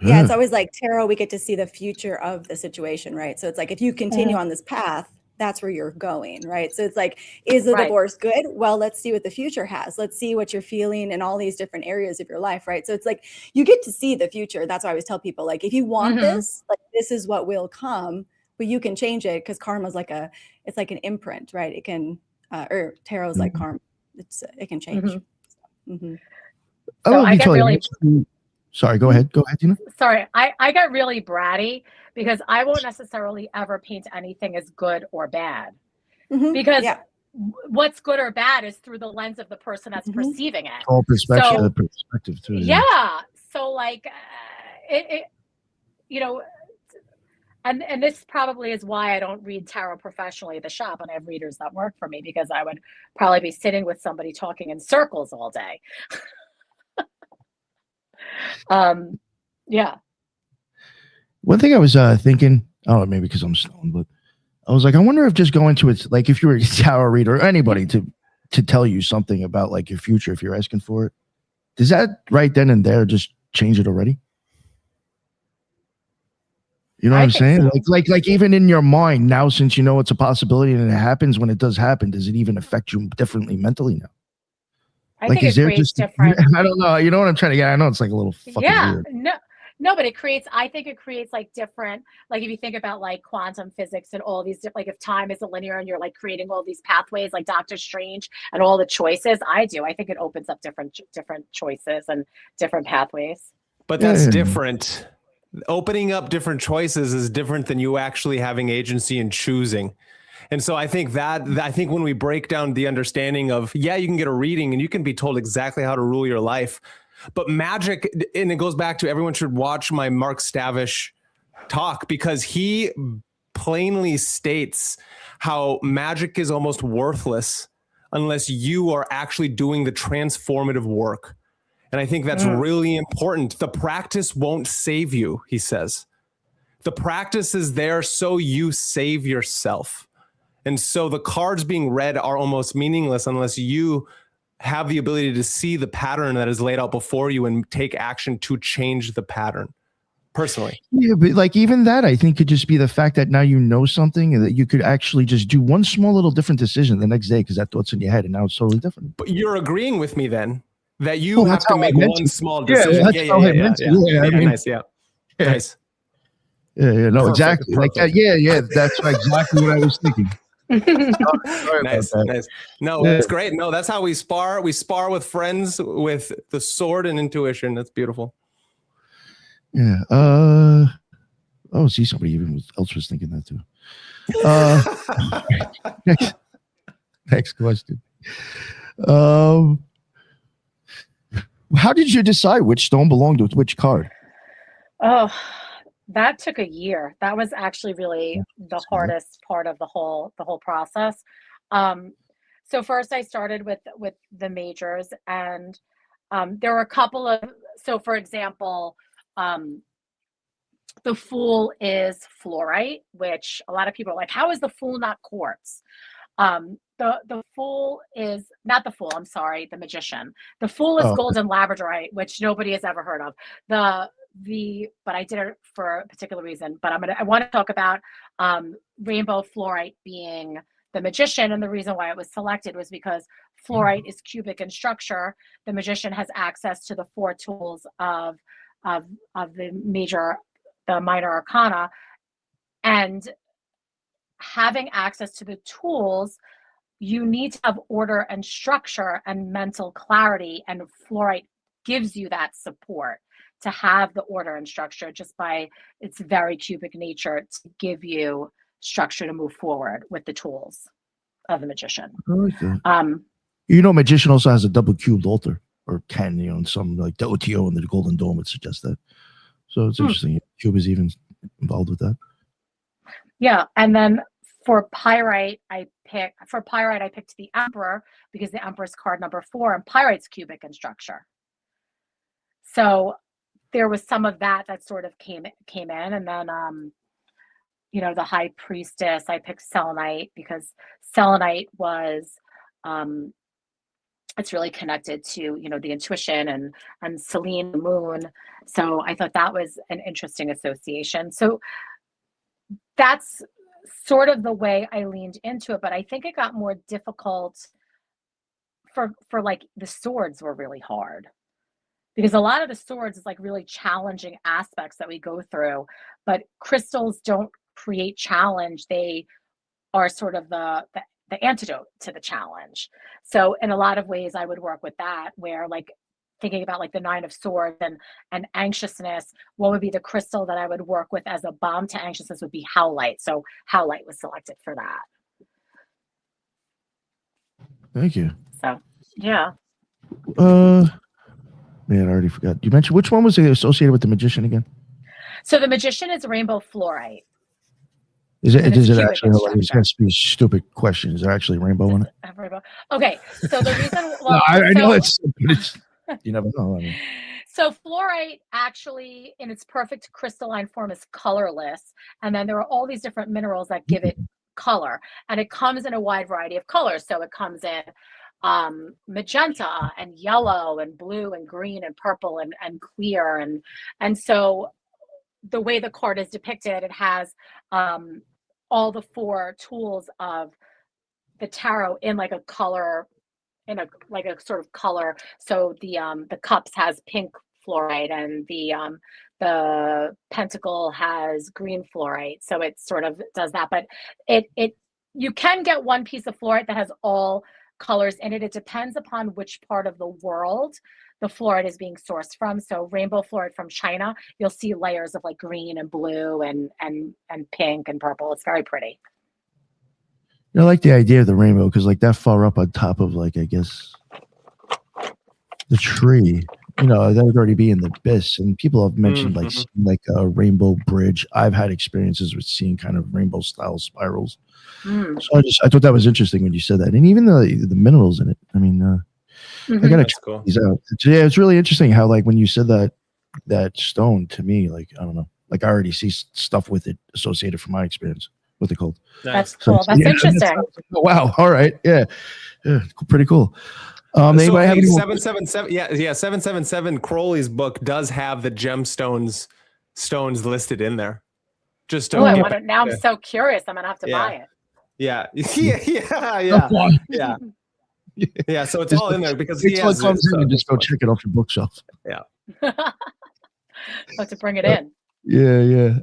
E: Yeah. It's always like tarot, we get to see the future of the situation, right? So it's like, if you continue on this path, that's where you're going, right? So it's like, is the divorce good? Well, let's see what the future has. Let's see what you're feeling in all these different areas of your life, right? So it's like, you get to see the future. That's why I always tell people, like, if you want this, like, this is what will come, but you can change it, because karma's like it's like an imprint, right? It can, or tarot's like karma. It can change.
D: So I get really...
A: Sorry, go ahead, Dina.
D: Sorry, I got really bratty because I won't necessarily ever paint anything as good or bad, because what's good or bad is through the lens of the person that's perceiving it.
A: All perspective too.
D: Yeah. So like, and this probably is why I don't read tarot professionally at the shop, and I have readers that work for me, because I would probably be sitting with somebody talking in circles all day.
A: One thing I was thinking, maybe because I'm stoned, but I was like, I wonder if just going to it, like, if you were a tarot reader or anybody to tell you something about like your future, if you're asking for it, does that right then and there just change it already? You know what I'm saying? So. Like even in your mind now, since you know it's a possibility and it happens, when it does happen, does it even affect you differently mentally now?
D: I think it creates different.
A: I don't know. You know what I'm trying to get? I know it's like a little fucking weird.
D: No, but I think it creates like different, like if you think about like quantum physics and all these, like if time is a linear and you're like creating all these pathways, like Doctor Strange and all the choices, I think it opens up different choices and different pathways.
C: But that's different. Opening up different choices is different than you actually having agency and choosing. And so I think when we break down the understanding of, you can get a reading and you can be told exactly how to rule your life, but magic, and it goes back to, everyone should watch my Mark Stavish talk, because he plainly states how magic is almost worthless unless you are actually doing the transformative work. And I think that's really important. The practice won't save you, he says. The practice is there so you save yourself. And so the cards being read are almost meaningless unless you have the ability to see the pattern that is laid out before you and take action to change the pattern. Personally.
A: Yeah, but like even that, I think, could just be the fact that now you know something and that you could actually just do one small little different decision the next day because that thought's in your head and now it's totally different.
C: But you're agreeing with me then that you have to make one small decision.
A: Nice. Yeah, no, perfect, exactly. Perfect. Like that. Yeah, that's exactly what I was thinking.
C: Nice, nice. No, it's great. No, that's how we spar. We spar with friends with the sword and intuition. That's beautiful.
A: Yeah. Oh, see, somebody even else was thinking that too. Next question. How did you decide which stone belonged with which card?
D: Oh, that took a year. That was actually really the hardest part of the whole process. So first I started with the majors, and there were a couple of, so for example, the Fool is fluorite, which a lot of people are like, how is the Fool not quartz? The Fool is not the Fool. I'm sorry, the Magician. The Fool is golden labradorite, which nobody has ever heard of. But I did it for a particular reason. But I want to talk about rainbow fluorite being the Magician, and the reason why it was selected was because fluorite is cubic in structure. The Magician has access to the 4 tools of the minor arcana, and having access to the tools, you need to have order and structure and mental clarity, and fluorite gives you that support to have the order and structure just by its very cubic nature to give you structure to move forward with the tools of the Magician.
A: I like that. Magician also has a double cubed altar, or can, and some like the OTO and the Golden Dome would suggest that. So it's interesting. Cube is even involved with that.
D: Yeah, and then for pyrite, I picked the Emperor because the Emperor's card number 4, and pyrite's cubic in structure. So there was some of that sort of came in, and then the High Priestess, I picked selenite because selenite was it's really connected to the intuition and Selene, the moon. So I thought that was an interesting association. So that's sort of the way I leaned into it, but I think it got more difficult for like the swords were really hard, because a lot of the swords is like really challenging aspects that we go through, but crystals don't create challenge. They are sort of the antidote to the challenge. So in a lot of ways I would work with that, where like thinking about like the 9 of swords and anxiousness, what would be the crystal that I would work with as a balm to anxiousness would be howlite. So howlite was selected for that.
A: Thank you.
D: So yeah.
A: Man, I already forgot. You mentioned which one was associated with the Magician again?
D: So the Magician is rainbow fluorite.
A: Is it actually? It's going to be a stupid question. Is there actually a rainbow in it?
D: Rainbow. Okay, so the reason.
A: Well, I know it's you never know. I mean.
D: So fluorite actually, in its perfect crystalline form, is colorless, and then there are all these different minerals that give it color, and it comes in a wide variety of colors. So it comes in magenta and yellow and blue and green and purple and clear, and so the way the card is depicted, it has all the 4 tools of the tarot in like a color, in a sort of color. So the cups has pink fluorite, and the pentacle has green fluorite. So it sort of does that, but it you can get one piece of fluorite that has all colors in it. It depends upon which part of the world the fluorite is being sourced from. So rainbow fluorite from China, you'll see layers of like green and blue and pink and purple. It's very pretty.
A: I like the idea of the rainbow because like that far up on top of like, I guess, the tree, that would already be in the abyss. And people have mentioned like a rainbow bridge. I've had experiences with seeing kind of rainbow style spirals. So I thought that was interesting when you said that. And even the minerals in it. I mean, I gotta check these out. It's really interesting how like when you said that stone to me, like I don't know, like I already see stuff with it associated from my experience with the cult.
D: That's cool. That's interesting.
A: Wow. All right. Yeah. Pretty cool. Anybody have any
C: 777? Yeah. 777. Crowley's book does have the gemstones listed in there. Just
D: now I'm so curious. I'm gonna have to buy it.
C: Yeah. Yeah. So it's all in there because he has
A: comes in and just go check it off your bookshelf.
C: Yeah.
D: Have to bring it in.
A: Yeah.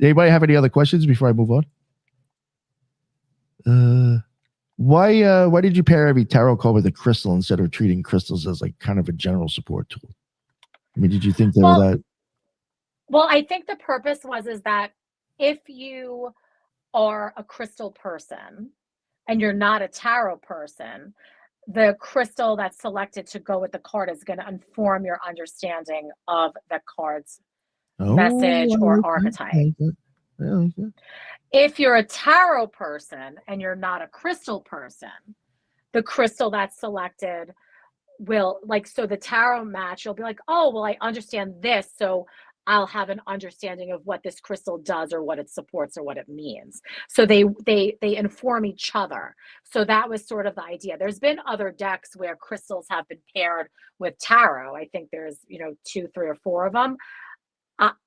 A: Anybody have any other questions before I move on? Why did you pair every tarot card with a crystal instead of treating crystals as like kind of a general support tool? I mean, did you think they were that?
D: Well, I think the purpose is that if you are a crystal person and you're not a tarot person, the crystal that's selected to go with the card is going to inform your understanding of the card's message or archetype.
A: I like that.
D: If you're a tarot person and you're not a crystal person, the crystal that's selected will, like, so the tarot match, you'll be like, oh, well, I understand this, so I'll have an understanding of what this crystal does or what it supports or what it means. So they inform each other. So that was sort of the idea. There's been other decks where crystals have been paired with tarot. I think there's, 2, 3, or 4 of them.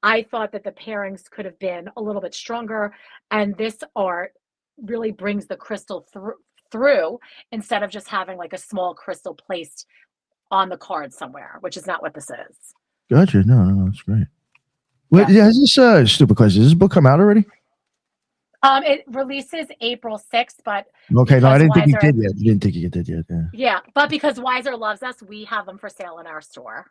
D: I thought that the pairings could have been a little bit stronger, and this art really brings the crystal through instead of just having like a small crystal placed on the card somewhere, which is not what this is.
A: Gotcha. No, that's great. What has this stupid question? Does this book come out already?
D: It releases April 6th, but
A: okay, no, I didn't think you did yet. You didn't think you did yet.
D: Yeah, but because Wiser loves us, we have them for sale in our store.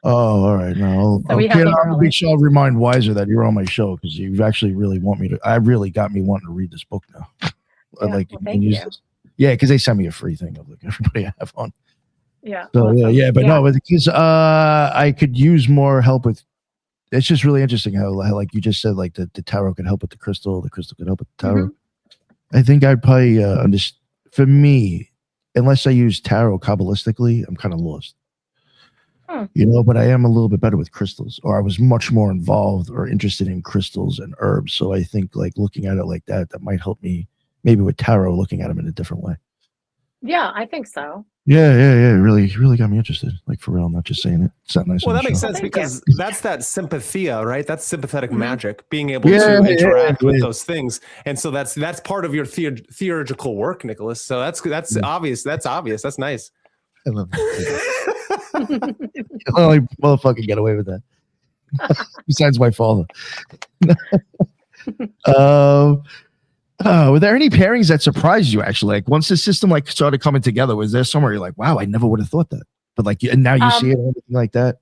A: Oh, all right. No,
D: so we have them early.
A: I'll remind Wiser that you're on my show because you actually really want me to. I really got me wanting to read this book now.
D: Yeah, thank you.
A: This. Yeah, because they sent me a free thing of like everybody I have on.
D: Yeah.
A: So no, because I could use more help with. It's just really interesting how like you just said, like the tarot could help with the crystal could help with the tarot. I think I'd probably for me, unless I use tarot kabbalistically, I'm kind of lost. But I am a little bit better with crystals, or I was much more involved or interested in crystals and herbs. So I think like looking at it like that might help me maybe with tarot, looking at them in a different way.
D: Yeah, I think so.
A: Yeah. It really got me interested. Like for real, I'm not just saying it. It's not nice.
C: Well, that makes sense because that's that sympathia, right? That's sympathetic magic, being able to interact with those things. And so that's part of your theurgical work, Nicholas. So that's obvious. That's obvious. That's nice.
A: I love that. The only motherfucker get away with that. Besides my father. Were there any pairings that surprised you actually? Like once the system like started coming together, was there somewhere you're like, wow, I never would have thought that. But like and now you see it and everything like that?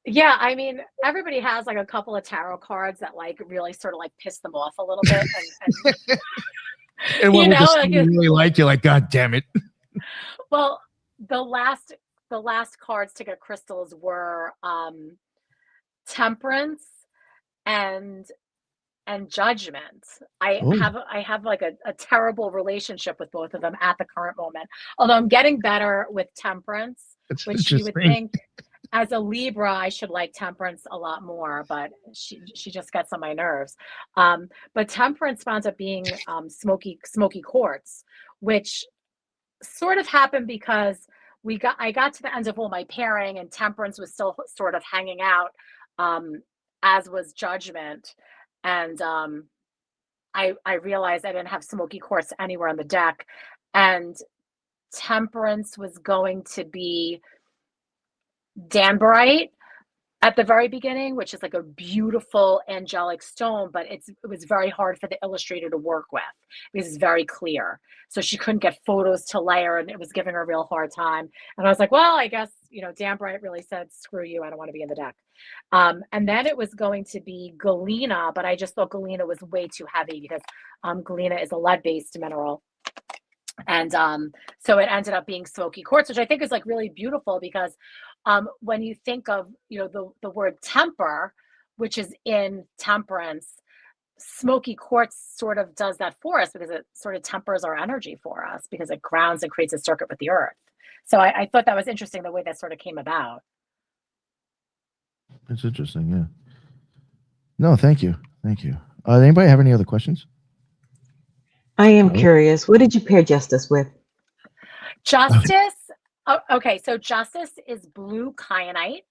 D: Yeah, I mean, everybody has like a couple of tarot cards that like really sort of like piss them off a little bit.
A: And when you really like, you're like, God damn it.
D: Well, the last cards to get crystals were Temperance and Judgment. I have like a terrible relationship with both of them at the current moment. Although I'm getting better with Temperance, which you would think as a Libra I should like Temperance a lot more, but she just gets on my nerves. But Temperance wound up being smoky quartz, which sort of happened because I got to the end of all my pairing and Temperance was still sort of hanging out, as was Judgment. And I realized I didn't have smoky quartz anywhere on the deck, and Temperance was going to be Danbarite at the very beginning, which is like a beautiful angelic stone, but it was very hard for the illustrator to work with because it's very clear. So she couldn't get photos to layer, and it was giving her a real hard time. And I was like, well, I guess, Danbarite really said, screw you, I don't want to be in the deck. And then it was going to be Galena, but I just thought Galena was way too heavy because Galena is a lead-based mineral. And so it ended up being smoky quartz, which I think is like really beautiful because when you think of, the word temper, which is in Temperance, smoky quartz sort of does that for us because it sort of tempers our energy for us because it grounds and creates a circuit with the earth. So I thought that was interesting the way that sort of came about.
A: It's interesting, yeah. No, thank you. Anybody have any other questions?
B: I am curious. What did you pair Justice with?
D: Justice. Okay, so Justice is blue kyanite.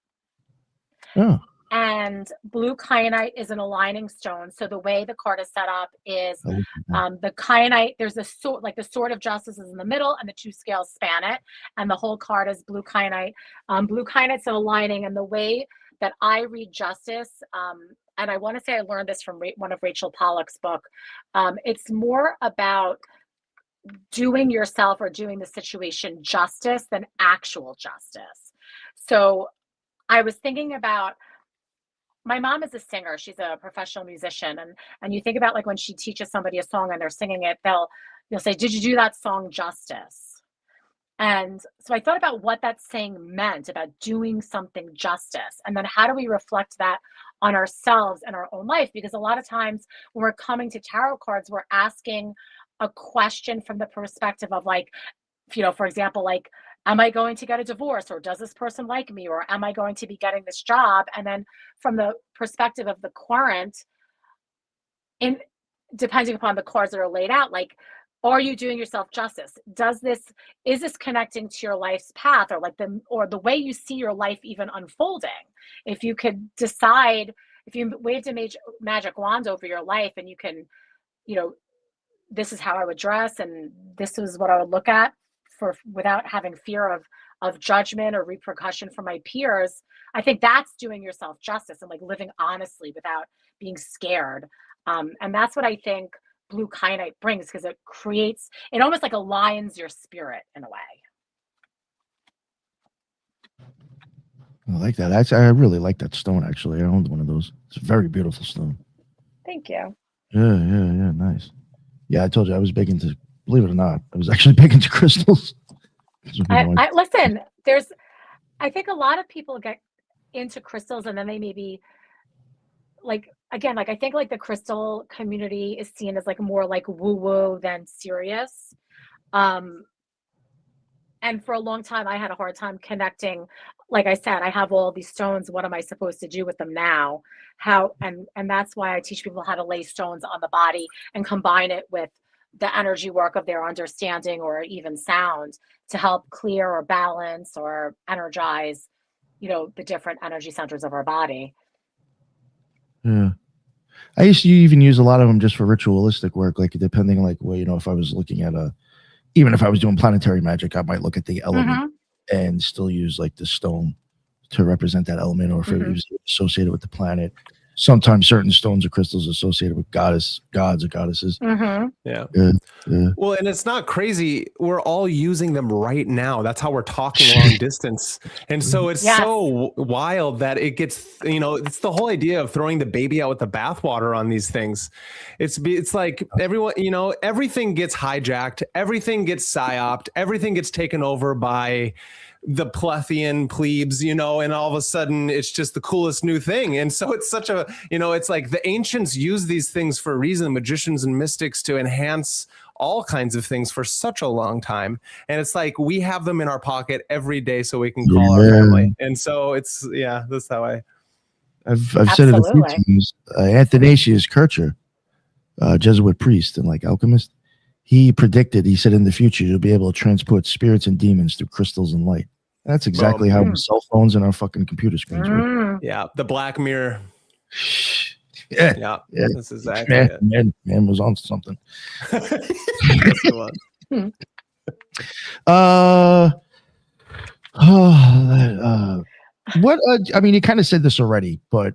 A: Oh.
D: And blue kyanite is an aligning stone. So the way the card is set up is the kyanite, there's a sword, like the sword of justice is in the middle and the two scales span it. And the whole card is blue kyanite. Blue kyanite's an aligning, and the way that I read justice, and I want to say I learned this from one of Rachel Pollack's book. It's more about doing yourself or doing the situation justice than actual justice. So I was thinking about, my mom is a singer. She's a professional musician. And you think about like when she teaches somebody a song and they're singing it, you'll say, did you do that song justice? And so I thought about what that saying meant about doing something justice. And then how do we reflect that on ourselves and our own life? Because a lot of times when we're coming to tarot cards, we're asking a question from the perspective of like, for example, like, am I going to get a divorce, or does this person like me, or am I going to be getting this job? And then from the perspective of the current, depending upon the cards that are laid out, like, are you doing yourself justice? Is this connecting to your life's path, or like the way you see your life even unfolding? If you could decide, if you waved a magic wand over your life and you can, this is how I would dress and this is what I would look at without having fear of judgment or repercussion from my peers, I think that's doing yourself justice and like living honestly without being scared. And that's what I think blue kyanite brings, because it almost like aligns your spirit in a way.
A: I like that. I really like that stone, actually. I owned one of those. It's a very beautiful stone.
D: Thank you.
A: Yeah. Nice. Yeah, I told you I was big into, believe it or not, I was actually big into crystals.
D: Listen, I think a lot of people get into crystals and then they maybe like, again, like I think like the crystal community is seen as like more like woo-woo than serious. And for a long time, I had a hard time connecting. Like I said, I have all these stones. What am I supposed to do with them now? And that's why I teach people how to lay stones on the body and combine it with the energy work of their understanding or even sound to help clear or balance or energize, the different energy centers of our body.
A: Yeah. I used to even use a lot of them just for ritualistic work, like depending on like, well, if I was looking at even if I was doing planetary magic, I might look at the element and still use like the stone to represent that element, or if it was associated with the planet. Sometimes certain stones or crystals associated with gods or goddesses.
C: Yeah. Well, and it's not crazy. We're all using them right now. That's how we're talking long distance. And so it's so wild that it gets, it's the whole idea of throwing the baby out with the bathwater on these things. It's like everyone, everything gets hijacked. Everything gets psyoped. Everything gets taken over by the plebeian plebes, and all of a sudden it's just the coolest new thing. And so it's such a, it's like the ancients use these things for a reason, magicians and mystics, to enhance all kinds of things for such a long time. And it's like we have them in our pocket every day so we can call our family. And so it's, that's how
A: I've said it a few times. Athanasius Kircher, Jesuit priest and like alchemist, he said in the future you'll be able to transport spirits and demons through crystals and light. That's exactly how cell phones and our fucking computer screens work.
C: Yeah, the Black Mirror.
A: Yeah.
C: That's exactly it.
A: Man was on something.
C: Yes, he was.
A: What? I mean, you kind of said this already, but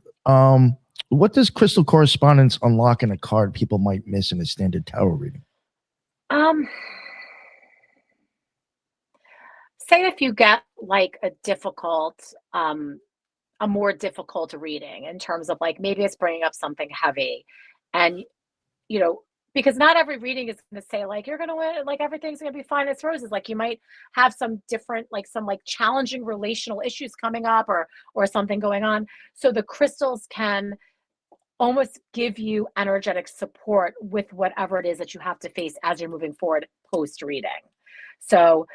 A: what does crystal correspondence unlock in a card people might miss in a standard tarot reading?
D: Say if you get like a more difficult reading in terms of like, maybe it's bringing up something heavy, and because not every reading is going to say like you're going to win, like everything's going to be fine as roses. Like you might have some different, like some like challenging relational issues coming up or something going on. So the crystals can almost give you energetic support with whatever it is that you have to face as you're moving forward post reading. So,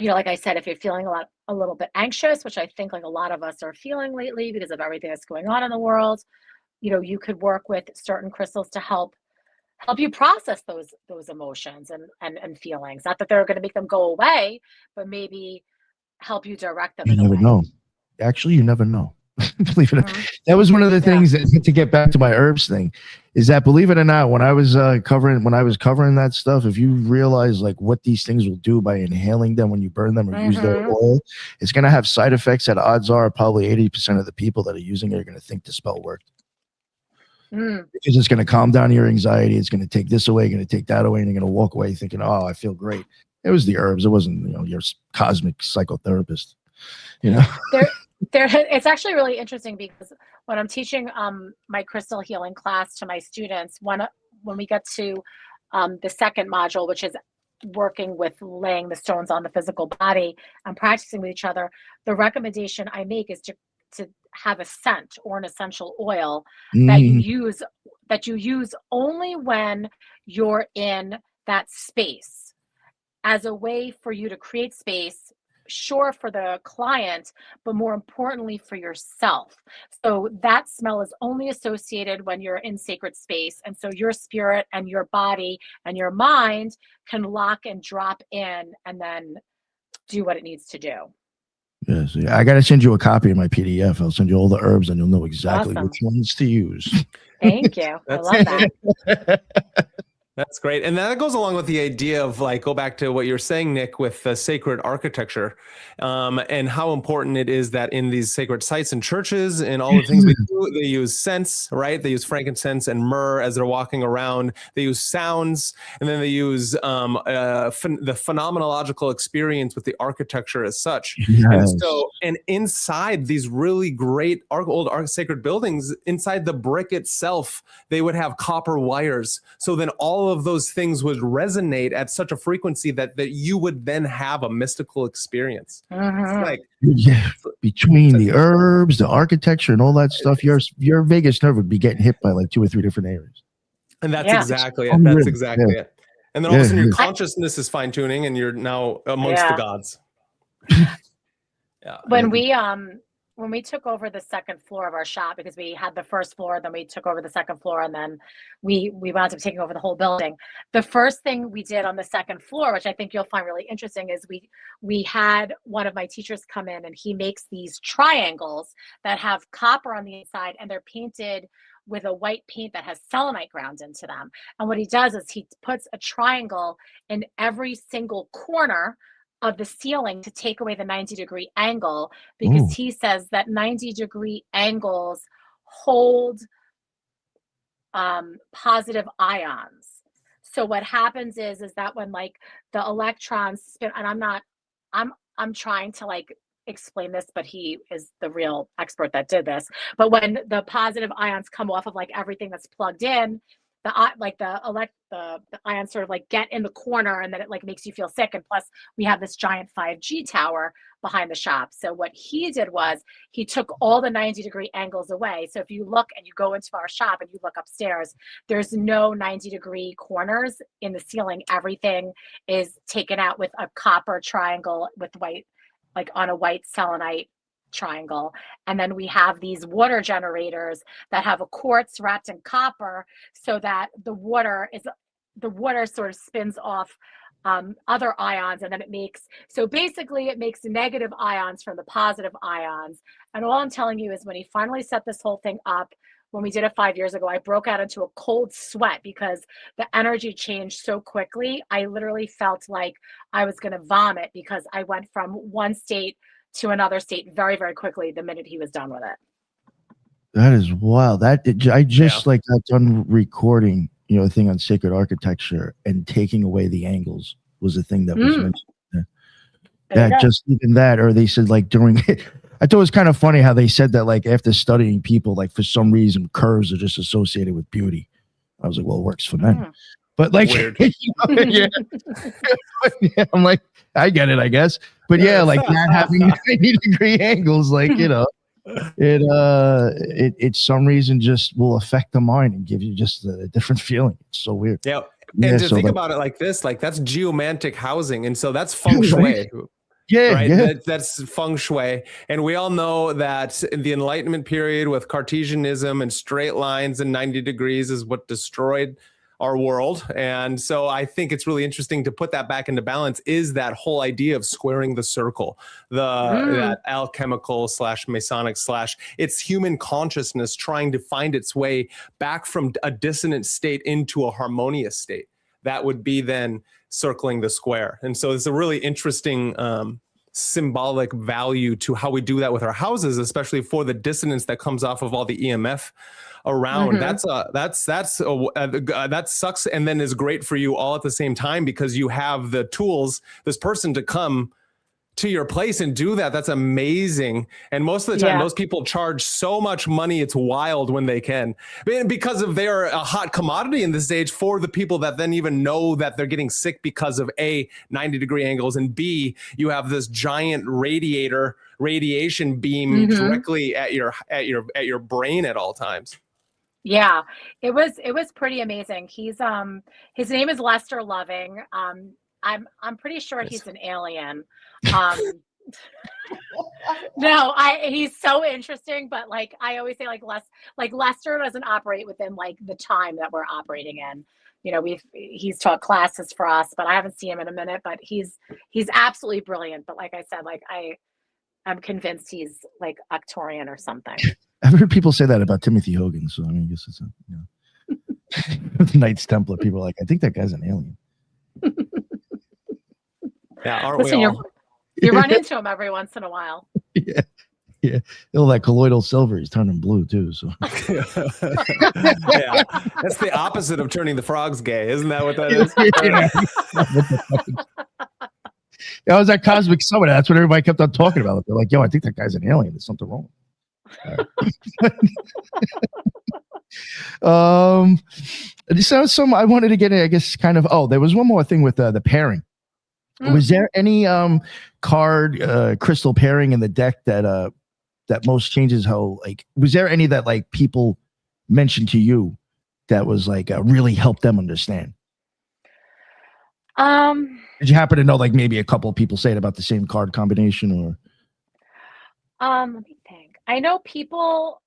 D: like I said, if you're feeling a little bit anxious, which I think like a lot of us are feeling lately because of everything that's going on in the world, you could work with certain crystals to help you process those emotions and feelings. Not that they're going to make them go away, but maybe help you direct them.
A: You never know. Actually, you never know. Believe it or not. That was one of the things that, to get back to my herbs thing, is that, believe it or not, when I was covering that stuff, if you realize like what these things will do by inhaling them when you burn them or use their oil, it's going to have side effects that odds are probably 80% of the people that are using it are going to think the spell worked. Because it's going to calm down your anxiety. It's going to take this away, going to take that away, and you're going to walk away thinking, oh, I feel great. It was the herbs. It wasn't, your cosmic psychotherapist,
D: It's actually really interesting because when I'm teaching my crystal healing class to my students, when we get to the second module, which is working with laying the stones on the physical body and practicing with each other, the recommendation I make is to have a scent or an essential oil that you use only when you're in that space, as a way for you to create space, sure, for the client, but more importantly for yourself. So that smell is only associated when you're in sacred space. And so your spirit and your body and your mind can lock and drop in and then do what it needs to do.
A: Yes, I got to send you a copy of my PDF. I'll send you all the herbs and you'll know exactly
D: Awesome.
A: which ones to use.
D: Thank you. I love that.
C: That's great. And that goes along with the idea of like, go back to what you're saying, Nick, with the sacred architecture and how important it is that in these sacred sites and churches and all the things we do, they use scents, right? They use frankincense and myrrh as they're walking around. They use sounds, and then they use the phenomenological experience with the architecture as such. Yes. And inside these really great old sacred buildings, inside the brick itself, they would have copper wires. So then all of those things would resonate at such a frequency that you would then have a mystical experience. Like,
A: between the herbs, the architecture, and all that stuff, your vagus nerve would be getting hit by like 2 or 3 different areas.
C: And that's exactly it. That's exactly it. And then all of a sudden your consciousness is fine tuning, and you're now amongst the gods.
D: When we took over the second floor of our shop, because we had the first floor, then we took over the second floor, and then we wound up taking over the whole building. The first thing we did on the second floor, which I think you'll find really interesting, is we had one of my teachers come in, and he makes these triangles that have copper on the inside, and they're painted with a white paint that has selenite ground into them. And what he does is he puts a triangle in every single corner of the ceiling to take away the 90-degree angle, because he says that 90-degree angles hold positive ions. So what happens is that when like the electrons spin, and I'm trying to like explain this, but he is the real expert that did this. But when the positive ions come off of like everything that's plugged in, the ions sort of like get in the corner, and then it like makes you feel sick. And plus we have this giant 5G tower behind the shop. So what he did was he took all the 90-degree angles away. So if you look and you go into our shop and you look upstairs, there's no 90-degree corners in the ceiling. Everything is taken out with a copper triangle with white, like on a white selenite triangle. And then we have these water generators that have a quartz wrapped in copper, so that the water sort of spins off other ions, and then it makes negative ions from the positive ions. And all I'm telling you is, when he finally set this whole thing up, when we did it 5 years ago, I broke out into a cold sweat because the energy changed so quickly. I literally felt like I was going to vomit, because I went from one state to another state very, very quickly the minute he was done with it.
A: That is wild. I just like got done recording, a thing on sacred architecture, and taking away the angles was the thing that was mentioned. Yeah, just even that, or they said like during it. I thought it was kind of funny how they said that like after studying people, like for some reason curves are just associated with beauty. I was like, well, it works for men. But like, I'm like, I get it, I guess. But yeah, like not having 90-degree angles, like, it some reason just will affect the mind and give you just a different feeling. It's so weird.
C: Yeah. And to think about it like this, like that's geomantic housing. And so that's feng shui. Right?
A: Yeah, right.
C: That's feng shui. And we all know that in the Enlightenment period with Cartesianism and straight lines and 90 degrees is what destroyed our world. And so I think it's really interesting to put that back into balance, is that whole idea of squaring the circle, that alchemical / Masonic / it's human consciousness trying to find its way back from a dissonant state into a harmonious state. That would be then circling the square. And so it's a really interesting symbolic value to how we do that with our houses, especially for the dissonance that comes off of all the EMF around. That sucks, and then is great for you all at the same time, because you have the tools, this person to come to your place and do that. That's amazing. And most of the time, those people charge so much money, it's wild when they can, because of they're a hot commodity in this age for the people that then even know that they're getting sick because of A, 90-degree angles, and B, you have this giant radiation beam directly at your brain at all times.
D: Yeah, it was pretty amazing. He's his name is Lester Loving. I'm pretty sure he's an alien. No, he's so interesting, but like I always say, like Lester doesn't operate within like the time that we're operating in. You know, he's taught classes for us, but I haven't seen him in a minute. But he's absolutely brilliant. But like I said, like I'm convinced he's like Arcturian or something.
A: I've heard people say that about Timothy Hogan, so I mean, I guess it's the Knights Templar. People are like, I think that guy's an alien.
C: Yeah, aren't
D: Listen,
C: we all?
D: You run into him every once in a while.
A: Yeah. All that colloidal silver, he's turning blue too. So
C: yeah, that's the opposite of turning the frogs gay, isn't that what that is?
A: That was that Cosmic Summit. That's what everybody kept on talking about. They're like, yo, I think that guy's an alien. There's something wrong. So I wanted to get, I guess, kind of, there was one more thing with the pairing. Was there any card crystal pairing in the deck that most changes how, like, was there any that like people mentioned to you that was like really helped them understand? Did you happen to know, like, maybe a couple of people say it about the same card combination, or?
D: Let me think. I know people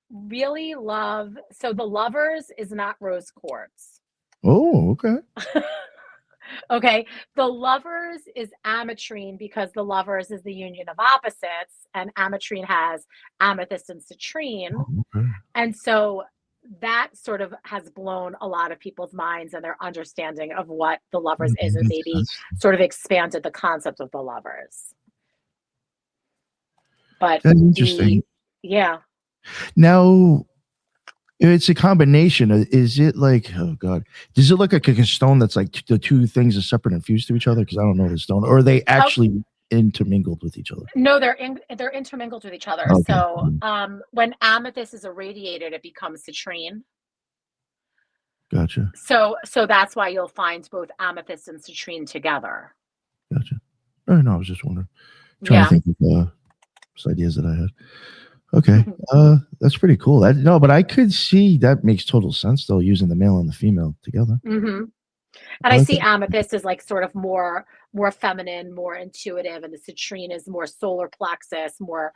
D: really love, so the Lovers is not rose quartz.
A: Oh, okay.
D: Okay, the Lovers is ametrine, because the Lovers is the union of opposites, and ametrine has amethyst and citrine.
A: Oh, okay.
D: And so that sort of has blown a lot of people's minds and their understanding of what the Lovers is, and maybe sort of expanded the concept of the Lovers. But
A: that's interesting.
D: Yeah.
A: Now, it's a combination. Is it like, oh God, does it look like a stone that's like the two things are separate and fused to each other? Because I don't know the stone. Or are they actually intermingled with each other?
D: No, they're intermingled with each other. Okay. So when amethyst is irradiated, it becomes citrine.
A: Gotcha.
D: So that's why you'll find both amethyst and citrine together.
A: Gotcha. Oh, no, I was just wondering. Trying to think of some ideas that I had. Okay. That's pretty cool. But I could see that makes total sense though, using the male and the female together.
D: Mm-hmm. And I see amethyst is like sort of more feminine, more intuitive, and the citrine is more solar plexus, more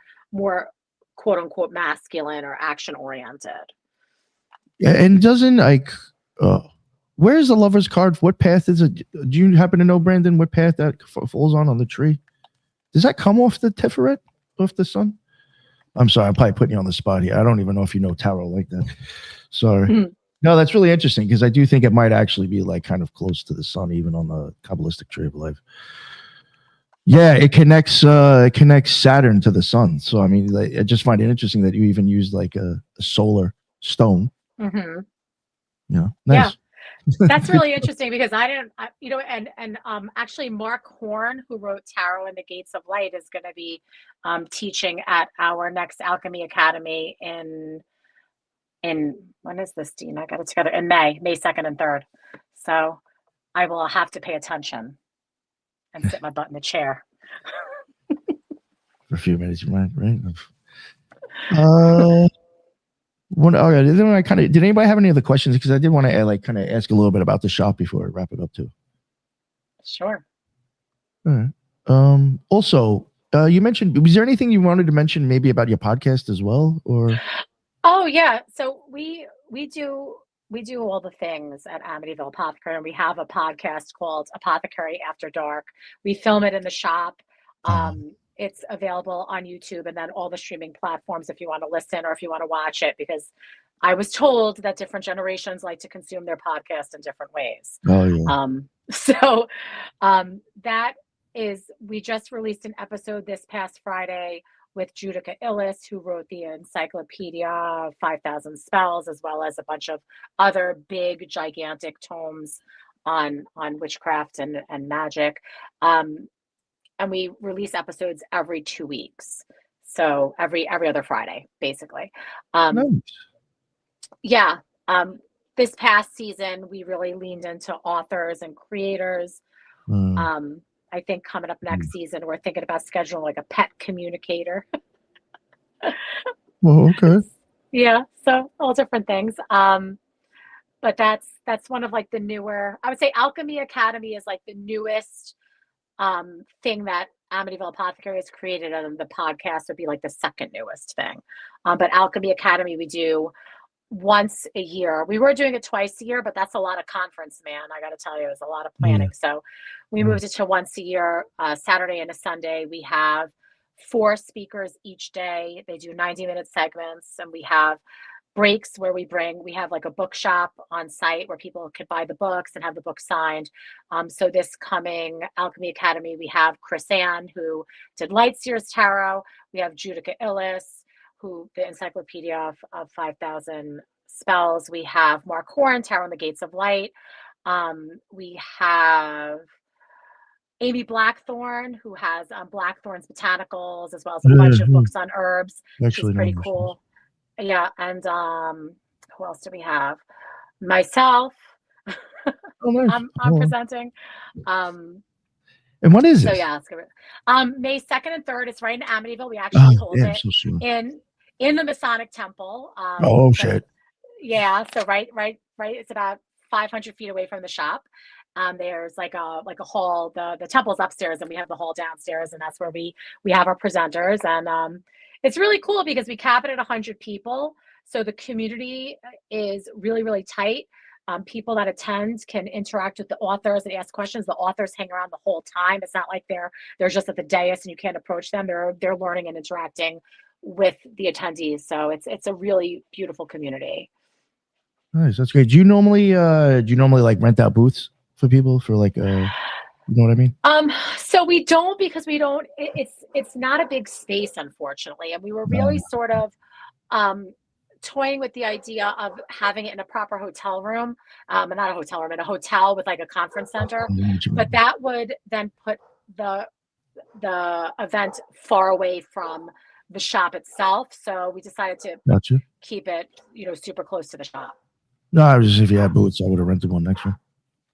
D: quote unquote masculine or action oriented.
A: Yeah, and doesn't like where's the Lover's card? What path is it? Do you happen to know, Brandon, what path that falls on the tree? Does that come off the Tiferet, off the sun? I'm sorry, I'm probably putting you on the spot here. I don't even know if you know tarot like that. Sorry. Mm-hmm. No, that's really interesting, because I do think it might actually be like kind of close to the sun, even on the Kabbalistic tree of life. Yeah, it connects Saturn to the sun. So I mean, I just find it interesting that you even used like a solar stone.
D: Mm-hmm.
A: Yeah, nice.
D: Yeah. That's really interesting, because actually Mark Horn, who wrote Tarot and the Gates of Light, is going to be teaching at our next Alchemy Academy in when is this, Dina? I got it together in May 2nd and 3rd. So I will have to pay attention and sit my butt in the chair.
A: For a few minutes, you might, right? Did anybody have any other questions? Because I did want to kind of ask a little bit about the shop before I wrap it up too.
D: Sure.
A: All right. Also, you mentioned, was there anything you wanted to mention maybe about your podcast as well, or?
D: Oh yeah. So we do we do all the things at Amityville Apothecary, and we have a podcast called Apothecary After Dark. We film it in the shop. It's available on YouTube and then all the streaming platforms if you want to listen or if you want to watch it, because I was told that different generations like to consume their podcast in different ways.
A: Oh yeah.
D: So that is, we just released an episode this past Friday with Judica Illes, who wrote the Encyclopedia of 5,000 Spells, as well as a bunch of other big, gigantic tomes on witchcraft and magic. And we release episodes every 2 weeks. So every other Friday, basically.
A: Nice.
D: Yeah. This past season, we really leaned into authors and creators. I think coming up next season, we're thinking about scheduling like a pet communicator.
A: Well, okay.
D: Yeah. So all different things. But that's one of like the newer, I would say Alchemy Academy is like the newest thing that Amityville Apothecary has created, and the podcast would be like the second newest thing. But Alchemy Academy, we do once a year. We were doing it twice a year, but that's a lot of conference, man. I got to tell you, it's a lot of planning. So we moved it to once a year, Saturday and a Sunday. We have 4 speakers each day. They do 90-minute segments, and we have breaks where we have like a bookshop on site where people could buy the books and have the book signed. So this coming Alchemy Academy, we have Chris Ann, who did Lightseer's Tarot. We have Judica Illes, who the Encyclopedia of 5,000 Spells. We have Mark Horn, Tarot and the Gates of Light. We have Amy Blackthorn, who has Blackthorn's Botanicals, as well as a bunch of books on herbs.
A: Actually,
D: she's pretty cool. Yeah, and who else do we have? Myself.
A: Oh, nice.
D: I'm presenting.
A: And what is it?
D: So yeah, it's good. May 2nd and 3rd. It's right in Amityville. We actually hold it
A: so soon.
D: in the Masonic Temple.
A: Shit.
D: Yeah, so right. It's about 500 feet away from the shop. There's like a hall. The temple's upstairs, and we have the hall downstairs, and that's where we have our presenters. And it's really cool because we cap it at 100 people. So the community is really, really tight. People that attend can interact with the authors and ask questions. The authors hang around the whole time. It's not like they're just at the dais and you can't approach them. They're learning and interacting with the attendees. So it's a really beautiful community.
A: Nice, that's great. Do you normally like rent out booths for people for like you know what I mean?
D: So we don't, because we don't. It's not a big space, unfortunately, and we were really sort of toying with the idea of having it in a proper hotel room, not a hotel room, in a hotel with like a conference center. But that would then put the event far away from the shop itself. So we decided to keep it, super close to the shop.
A: No, I was just, if you had booths, I would have rented one next one.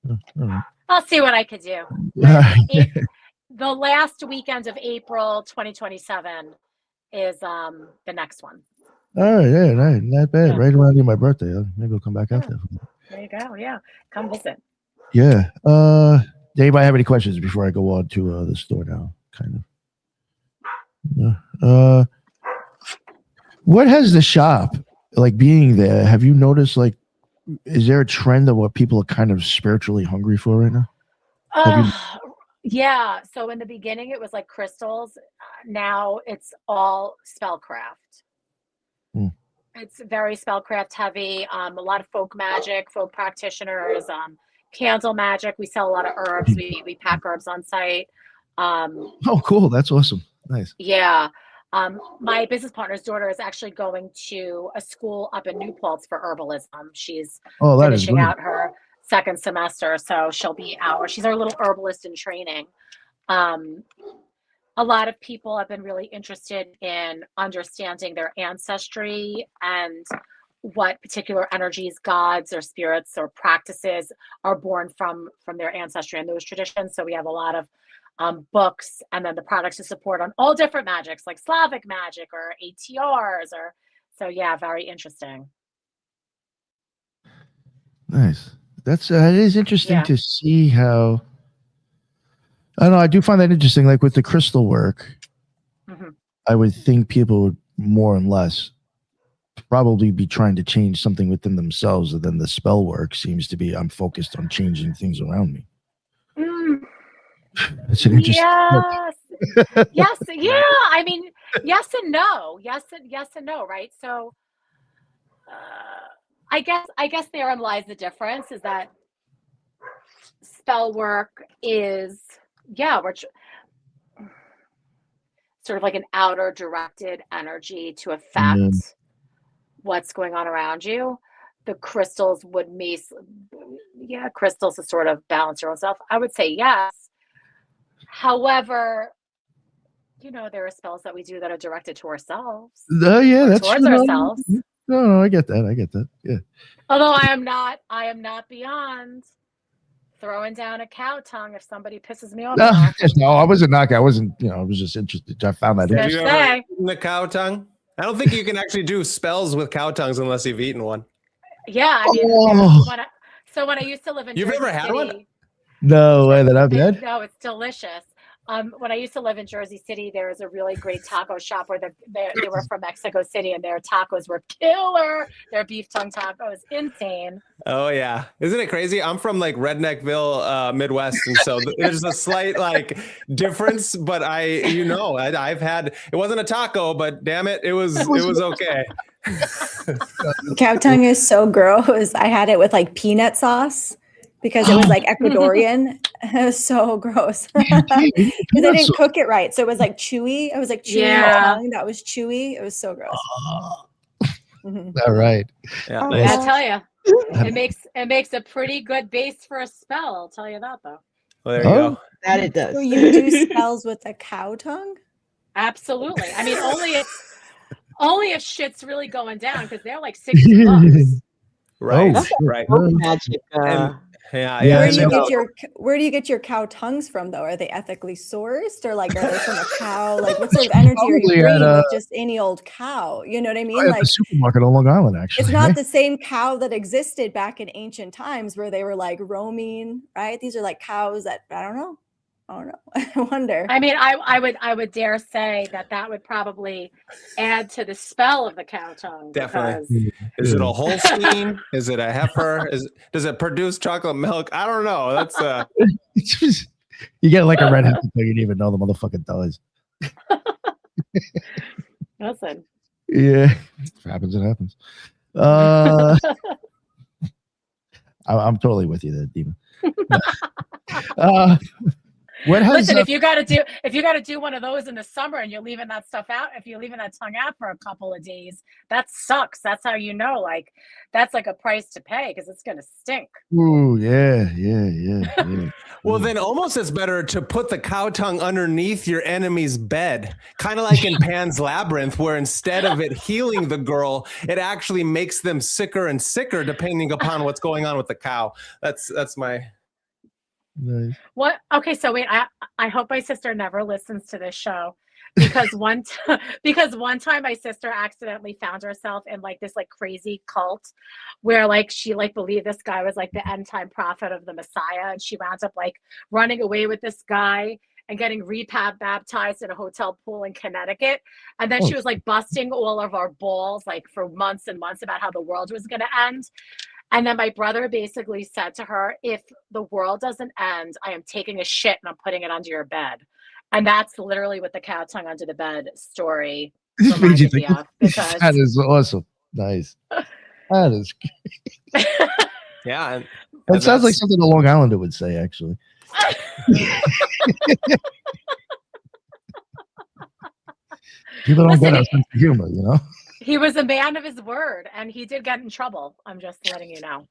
A: All right.
D: I'll see what I could do. The last weekend of April 2027 is the next one.
A: Oh yeah, not bad. Yeah. Right around my birthday. Maybe I'll come back out there.
D: There you go. Yeah, come visit.
A: Yeah. Does anybody have any questions before I go on to the store now? Kind of. What has the shop, like being there? Have you noticed, like, is there a trend of what people are kind of spiritually hungry for right now?
D: Yeah. So in the beginning, it was like crystals. Now it's all spellcraft. It's very spellcraft heavy. A lot of folk magic, folk practitioners, candle magic. We sell a lot of herbs. We pack herbs on site.
A: Oh, cool. That's awesome. Nice.
D: Yeah. My business partner's daughter is actually going to a school up in New Paltz for herbalism. She's finishing out her 2nd semester, so she's our little herbalist in training. A lot of people have been really interested in understanding their ancestry and what particular energies, gods or spirits or practices are born from their ancestry and those traditions. So we have a lot of books, and then the products to support on all different magics, like Slavic magic or ATRs, so yeah, very interesting.
A: Nice. That is interesting to see how. I don't know. I do find that interesting. Like with the crystal work, I would think people would more and less probably be trying to change something within themselves, and then the spell work seems to be I'm focused on changing things around me. It's an interesting.
D: Yes. Yes. Yeah. I mean, yes and no. Yes and no. Right. So, I guess therein lies the difference. Is that spell work is sort of like an outer directed energy to affect what's going on around you. The crystals would crystals to sort of balance your own self. I would say yes. However, there are spells that we do that are directed to ourselves.
A: That's
D: towards ourselves.
A: No, I get that. Yeah.
D: Although I am not beyond throwing down a cow tongue if somebody pisses me off.
A: No, I wasn't knocking. I wasn't, I was just interested. I found that
C: Have
A: interesting.
C: you ever eaten the cow tongue? I don't think you can actually do spells with cow tongues unless you've eaten one.
D: Yeah, I mean, when I used to live in
C: You've
D: Jersey
C: never had
D: City,
C: one?
A: No way that I've had.
D: No, it's delicious. When I used to live in Jersey City, there was a really great taco shop where they were from Mexico City, and their tacos were killer. Their beef tongue taco is insane.
C: Oh yeah, isn't it crazy? I'm from like Redneckville, Midwest, and so there's a slight like difference. But I've had, it wasn't a taco, but damn it, it was okay.
E: Cow tongue is so gross. I had it with like peanut sauce because it was like Ecuadorian. It was so gross because they didn't cook it right. So it was like chewy. It was like chewy tongue that was chewy. It was so gross.
A: All right.
C: Yeah,
D: I'll tell you, it makes a pretty good base for a spell. I'll tell you that though.
C: Well, there you go.
B: That it does.
E: So you do spells with a cow tongue?
D: Absolutely. I mean, only if shit's really going down, because they're like $60.
C: Right.
A: Oh,
C: right.
B: Magic.
E: Where do you get your cow tongues from though? Are they ethically sourced, or like are they from a cow? Like what sort of energy are you bringing with just any old cow? You know what I mean?
A: Like the supermarket on Long Island, actually.
E: It's not the same cow that existed back in ancient times where they were like roaming, right? These are like cows that I don't know. I wonder.
D: I mean, I would dare say that would probably add to the spell of the cow tongue.
C: Definitely. Is it a Holstein? Is it a heifer? Does it produce chocolate milk? I don't know. That's
A: you get like a red heifer, you didn't even know the motherfucker does.
D: Listen.
A: Yeah, if it happens, it happens. I'm totally with you there, Dina.
D: Listen, if you got to do one of those in the summer and you're leaving that stuff out, if you're leaving that tongue out for a couple of days, that sucks. That's how like that's like a price to pay because it's gonna stink.
A: Ooh, yeah.
C: Well, then almost it's better to put the cow tongue underneath your enemy's bed, kind of like in Pan's Labyrinth, where instead of it healing the girl, it actually makes them sicker and sicker depending upon what's going on with the cow. That's my.
A: Nice.
D: What? Okay, so wait. I hope my sister never listens to this show because one time my sister accidentally found herself in like this like crazy cult where like she like believed this guy was like the end time prophet of the Messiah, and she wound up like running away with this guy and getting baptized in a hotel pool in Connecticut, and then she was like busting all of our balls like for months and months about how the world was going to end. And then my brother basically said to her, if the world doesn't end, I am taking a shit and I'm putting it under your bed. And that's literally what the cow tongue under the bed story reminded me of. Because
A: that is awesome. Nice. That is great.
C: Yeah.
A: That sounds like something a Long Islander would say, actually. People don't get our sense of humor, you know?
D: He was a man of his word, and he did get in trouble. I'm just letting you know.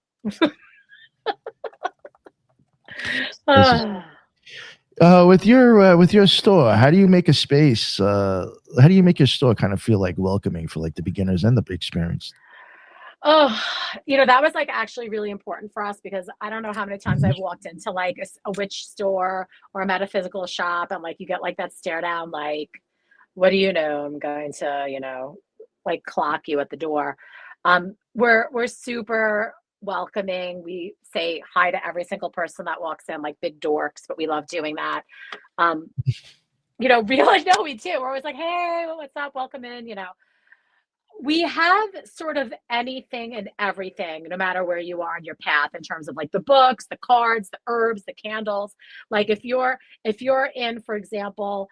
A: With your store, how do you make a space? How do you make your store kind of feel like welcoming for like the beginners and the experienced?
D: Oh, that was like actually really important for us because I don't know how many times I've walked into like a witch store or a metaphysical shop, and like you get like that stare down, like, what do you know? I'm going to, like clock you at the door. We're super welcoming. We say hi to every single person that walks in, like big dorks, but we love doing that. We do. We're always like, hey, what's up? Welcome in. We have sort of anything and everything, no matter where you are in your path, in terms of like the books, the cards, the herbs, the candles. Like if you're in, for example,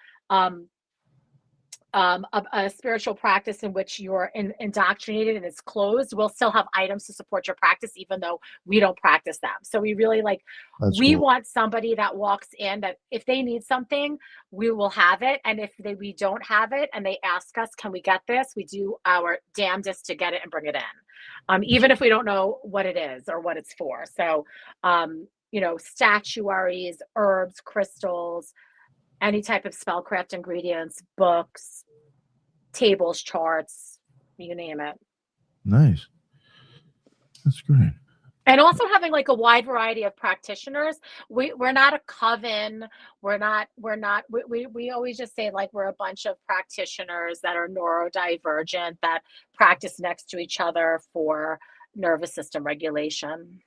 D: a spiritual practice in which you're indoctrinated and it's closed, we'll still have items to support your practice, even though we don't practice them. So we really like, we want somebody that walks in that if they need something, we will have it. And if we don't have it and they ask us, can we get this? We do our damnedest to get it and bring it in. Even if we don't know what it is or what it's for. So, statuaries, herbs, crystals, any type of spellcraft ingredients, books, tables, charts, you name it.
A: Nice. That's great.
D: And also having like a wide variety of practitioners. We're not a coven. We always just say like we're a bunch of practitioners that are neurodivergent that practice next to each other for nervous system regulation.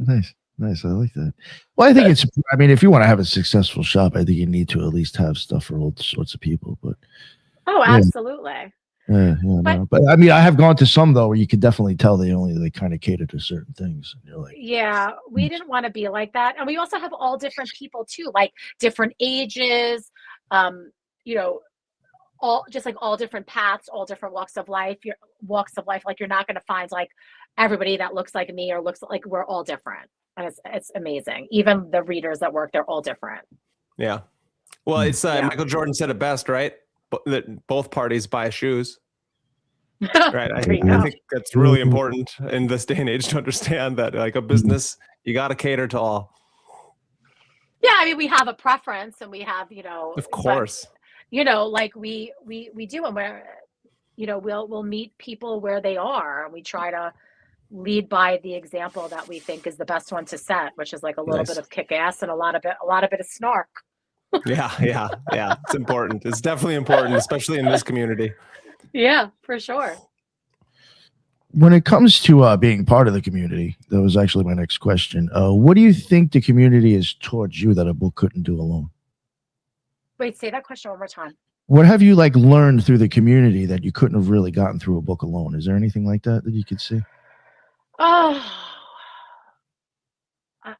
A: Nice. I like that. Well, I think if you want to have a successful shop, I think you need to at least have stuff for all sorts of people. But
D: absolutely.
A: But I mean, I have gone to some though where you could definitely tell they kind of cater to certain things. And you're like,
D: we didn't want to be like that. And we also have all different people too, like different ages, all different paths, all different walks of life. Like you're not going to find like everybody that looks like me or looks like, we're all different. And it's amazing. Even the readers that work, they're all different.
C: Yeah. Well, it's Michael Jordan said it best, right? That both parties buy shoes. Right. I think that's really important in this day and age to understand that like a business, you got to cater to all.
D: Yeah. I mean, we have a preference and we have,
C: of course,
D: like we do, and we're, we'll meet people where they are and we try to lead by the example that we think is the best one to set, which is like a little bit of kick ass and a lot of it of snark.
C: Yeah. It's important. It's definitely important, especially in this community.
D: Yeah, for sure.
A: When it comes to being part of the community, that was actually my next question. What do you think the community is towards you that a book couldn't do alone?
D: Wait, say that question one more time.
A: What have you like learned through the community that you couldn't have really gotten through a book alone? Is there anything like that you could see?
D: Oh,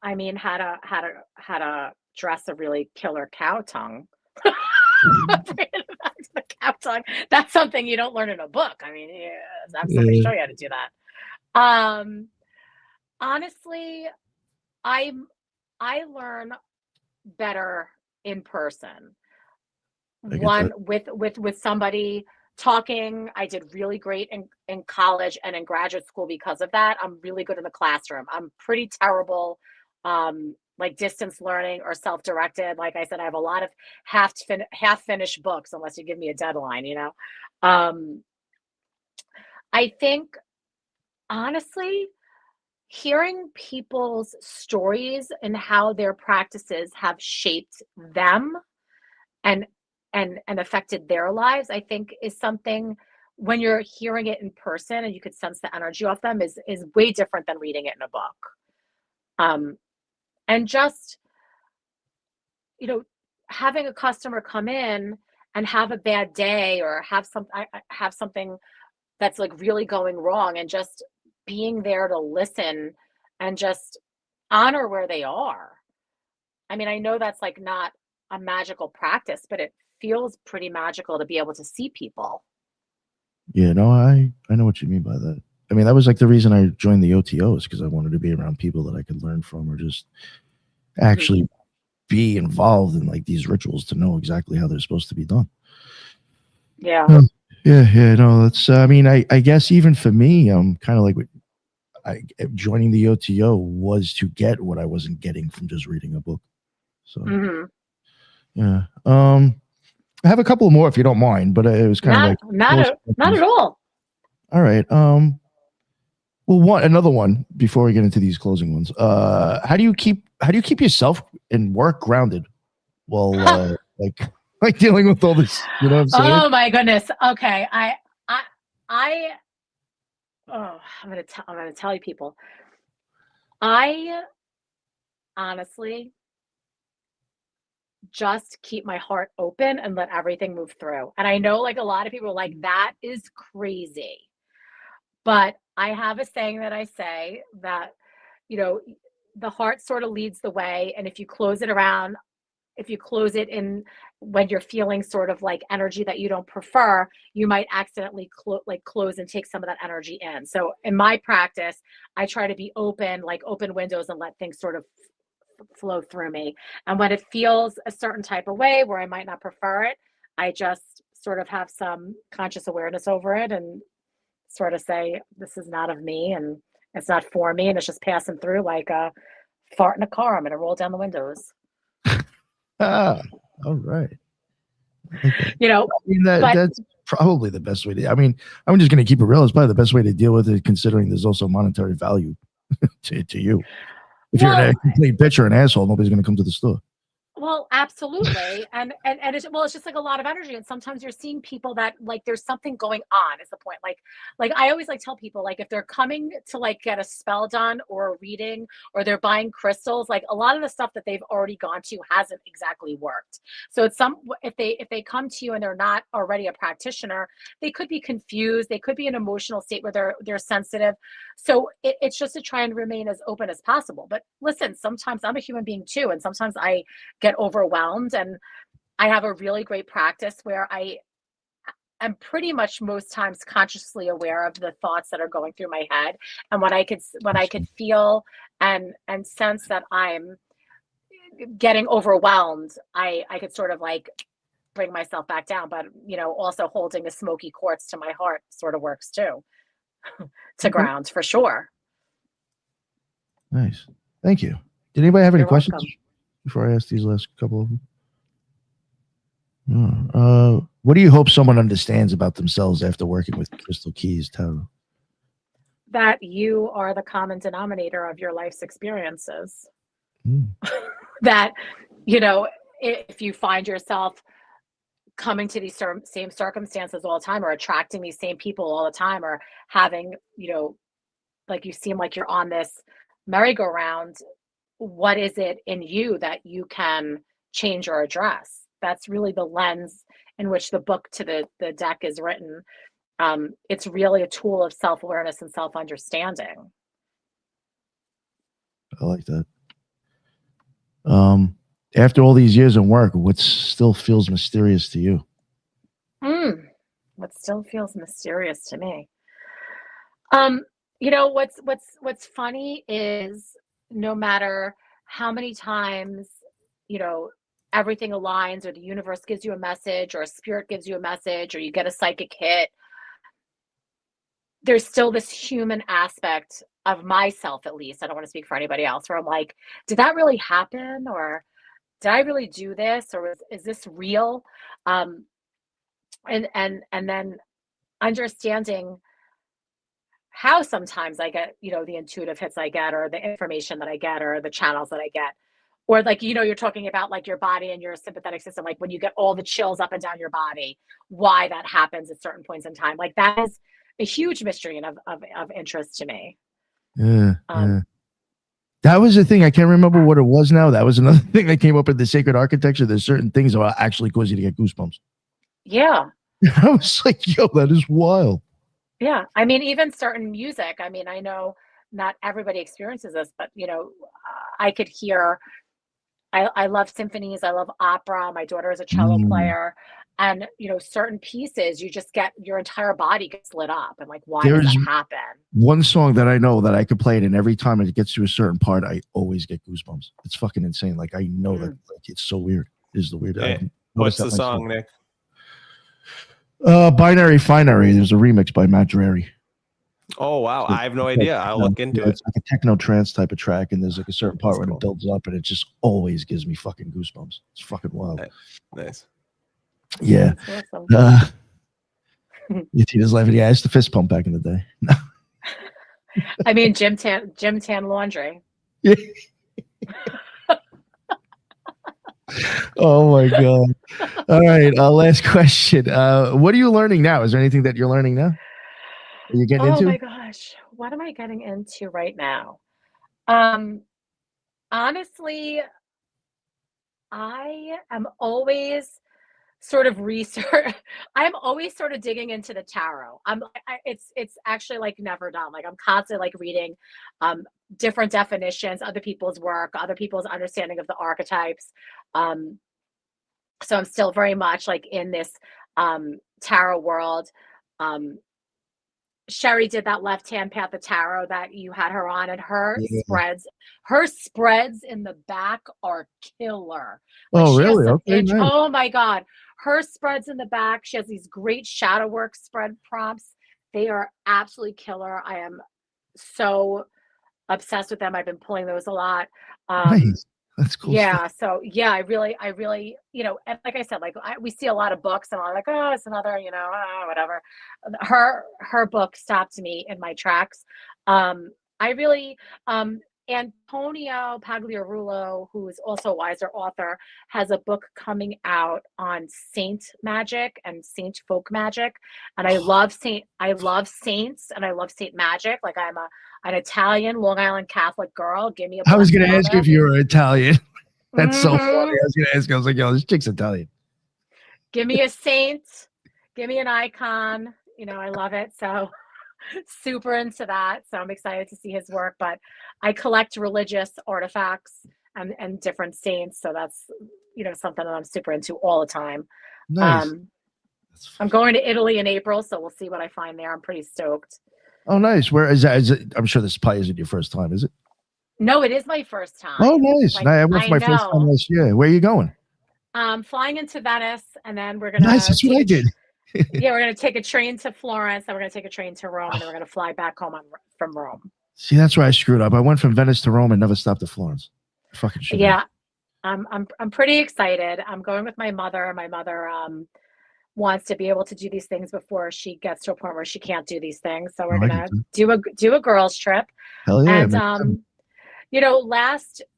D: I mean, how to dress a really killer cow tongue. Bring it back to the cow tongue. That's something you don't learn in a book. I mean, have somebody show you how to do that. Honestly, I learn better in person. One with somebody talking. I did really great in college and in graduate school because of that. I'm really good in the classroom. I'm pretty terrible like distance learning or self-directed. Like I said, I have a lot of half finished books unless you give me a deadline, I think honestly, hearing people's stories and how their practices have shaped them and affected their lives, I think is something when you're hearing it in person and you could sense the energy off them is way different than reading it in a book. And just, having a customer come in and have a bad day or have something that's like really going wrong and just being there to listen and just honor where they are. I mean, I know that's like not a magical practice, but it feels pretty magical to be able to see people.
A: Yeah, no, I know what you mean by that. I mean, that was like the reason I joined the OTOs because I wanted to be around people that I could learn from or just actually be involved in like these rituals to know exactly how they're supposed to be done.
D: Yeah.
A: No, that's, I mean, I guess even for me, kind of like joining the OTO was to get what I wasn't getting from just reading a book. So, yeah. I have a couple more if you don't mind, but it was kind of like
D: not at all.
A: All right. Well, another one before we get into these closing ones. How do you keep yourself and work grounded while like dealing with all this? You know what I'm saying?
D: Oh my goodness. Okay. I'm gonna tell you people. I honestly just keep my heart open and let everything move through. And I know like a lot of people are like, that is crazy. But I have a saying that I say that, you know, the heart sort of leads the way. And if you close it around, if you close it in when you're feeling sort of like energy that you don't prefer, you might accidentally close and take some of that energy in. So in my practice, I try to be open, like open windows and let things sort of flow through me. And when it feels a certain type of way where I might not prefer it, I just sort of have some conscious awareness over it and sort of say, this is not of me and it's not for me. And it's just passing through like a fart in a car. I'm going to roll down the windows.
A: All right. Okay.
D: You know,
A: I mean, that's probably the best way to, I mean, I'm just going to keep it real. It's probably the best way to deal with it, considering there's also monetary value to you. If you're a complete bitch or an asshole, nobody's going to come to the store.
D: Well, absolutely. And it's just like a lot of energy. And sometimes you're seeing people that like, there's something going on is the point. Like I always like tell people, like, if they're coming to like get a spell done or a reading, or they're buying crystals, like a lot of the stuff that they've already gone to hasn't exactly worked. So it's if they come to you and they're not already a practitioner, they could be confused. They could be in an emotional state where they're sensitive. So it's just to try and remain as open as possible. But listen, sometimes I'm a human being too. And sometimes I get overwhelmed, and I have a really great practice where I am pretty much most times consciously aware of the thoughts that are going through my head. And when I could feel and sense that I'm getting overwhelmed, I could sort of like bring myself back down. But you know, also holding a smoky quartz to my heart sort of works too. To ground for sure.
A: Nice. Thank you. Did anybody have any
D: You're
A: questions
D: welcome.
A: before I ask these last couple of them? What do you hope someone understands about themselves after working with Crystal Keys Tarot?
D: That you are the common denominator of your life's experiences. That, you know, if you find yourself coming to these same circumstances all the time, or attracting these same people all the time, or having, you know, like you seem like you're on this merry-go-round, what is it in you that you can change or address? That's really the lens in which the book to the deck is written. It's really a tool of self-awareness and self-understanding.
A: I like that. After all these years in work, what still feels mysterious to you?
D: What still feels mysterious to me? You know, what's funny is no matter how many times, you know, everything aligns, or the universe gives you a message, or a spirit gives you a message, or you get a psychic hit, there's still this human aspect of myself, at least. I don't want to speak for anybody else, where I'm like, did that really happen? Or did I really do this? Or is this real? And then understanding how sometimes I get, you know, the intuitive hits I get, or the information that I get, or the channels that I get, or like, you know, you're talking about like your body and your sympathetic system, like when you get all the chills up and down your body, why that happens at certain points in time. Like that is a huge mystery and of interest to me.
A: Yeah. That was the thing. I can't remember what it was now. That was another thing that came up in the sacred architecture. There's certain things that will actually cause you to get goosebumps.
D: Yeah.
A: I was like, yo, that is wild.
D: Yeah. I mean, even certain music. I mean, I know not everybody experiences this, but you know, I could hear, I love symphonies. I love opera. My daughter is a cello player. And, you know, certain pieces, you just get, your entire body gets lit up. And like, why does that happen?
A: One song that I know that I could play it, and every time it gets to a certain part, I always get goosebumps. It's fucking insane. Like, I know that, like, it's so weird. It's the weird.
C: Hey, what's the song, Nick?
A: Binary Finery. There's a remix by Matt Dreary.
C: Oh wow, I have no idea. I'll look into it.
A: It's like a techno trance type of track, and there's like a certain part when it builds up, and it just always gives me fucking goosebumps. It's fucking wild.
C: Nice.
A: Yeah.
D: Awesome.
A: Tina's laughing. Yeah, it's the fist pump back in the day.
D: I mean, gym tan laundry.
A: Yeah. Oh my god. All right, last question. What are you learning now? Is there anything that you're learning now? Are you getting into?
D: Oh my gosh, what am I getting into right now? Honestly, I am always sort of research. I'm always sort of digging into the tarot. It's actually like never done. Like I'm constantly like reading different definitions, other people's work, other people's understanding of the archetypes. Um, so I'm still very much like in this tarot world. Um, Sherry did that left hand path of tarot that you had her on, and
A: Yeah.
D: her spreads in the back are killer. Like
A: Oh,
D: she has
A: really?
D: some
A: Okay, nice.
D: oh my God. Her spreads in the back. She has these great shadow work spread prompts. They are absolutely killer. I am so obsessed with them. I've been pulling those a lot.
A: Nice. That's cool stuff.
D: Yeah, so yeah, I really, and like I said, like we see a lot of books, and I'm like, oh, it's another, whatever. Her book stopped me in my tracks. I really, Antonio Pagliarulo, who is also a wiser author, has a book coming out on saint magic and saint folk magic, and I love saints, and I love saint magic. Like I'm an Italian Long Island Catholic girl. Give me a
A: I was
D: Blessed
A: going to ask you
D: Mother.
A: if you were Italian. That's so funny. I
D: Mhm.
A: was going to ask. I was like, yo, this chick's Italian.
D: Give me a saint. Give me an icon. I love it. So super into that. So I'm excited to see his work. But I collect religious artifacts and different saints. So that's something that I'm super into all the time.
A: Nice.
D: I'm going to Italy in April, so we'll see what I find there. I'm pretty stoked.
A: Oh, nice. Where is that? Is it? I'm sure this probably isn't your first time, is it?
D: No, it is my first time.
A: Oh, nice.
D: Like,
A: I went for my first time last year. Where are you going?
D: Flying into Venice, and then we're gonna.
A: Nice. That's what I did.
D: Yeah, we're gonna take a train to Florence, then we're gonna take a train to Rome, and then we're gonna fly back home from Rome.
A: See, that's where I screwed up. I went from Venice to Rome and never stopped at Florence. Fucking shit.
D: Yeah, I'm pretty excited. I'm going with my mother. My mother wants to be able to do these things before she gets to a point where she can't do these things. So we're gonna do a girls trip.
A: Hell yeah.
D: And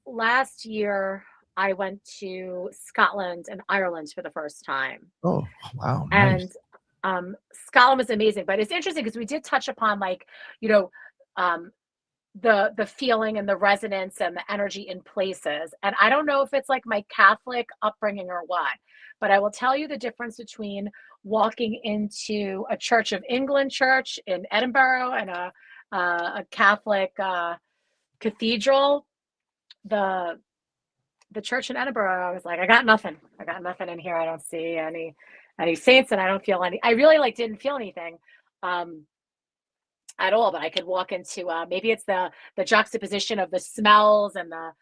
D: last year I went to Scotland and Ireland for the first time.
A: Oh, wow. Nice.
D: And Scotland was amazing. But it's interesting because we did touch upon the feeling and the resonance and the energy in places. And I don't know if it's like my Catholic upbringing or what, but I will tell you the difference between walking into a Church of England church in Edinburgh and a Catholic cathedral. The church in Edinburgh, I was like, I got nothing in here. I don't see any saints, and I don't feel any. I really didn't feel anything at all. But I could walk into maybe it's the juxtaposition of the smells and the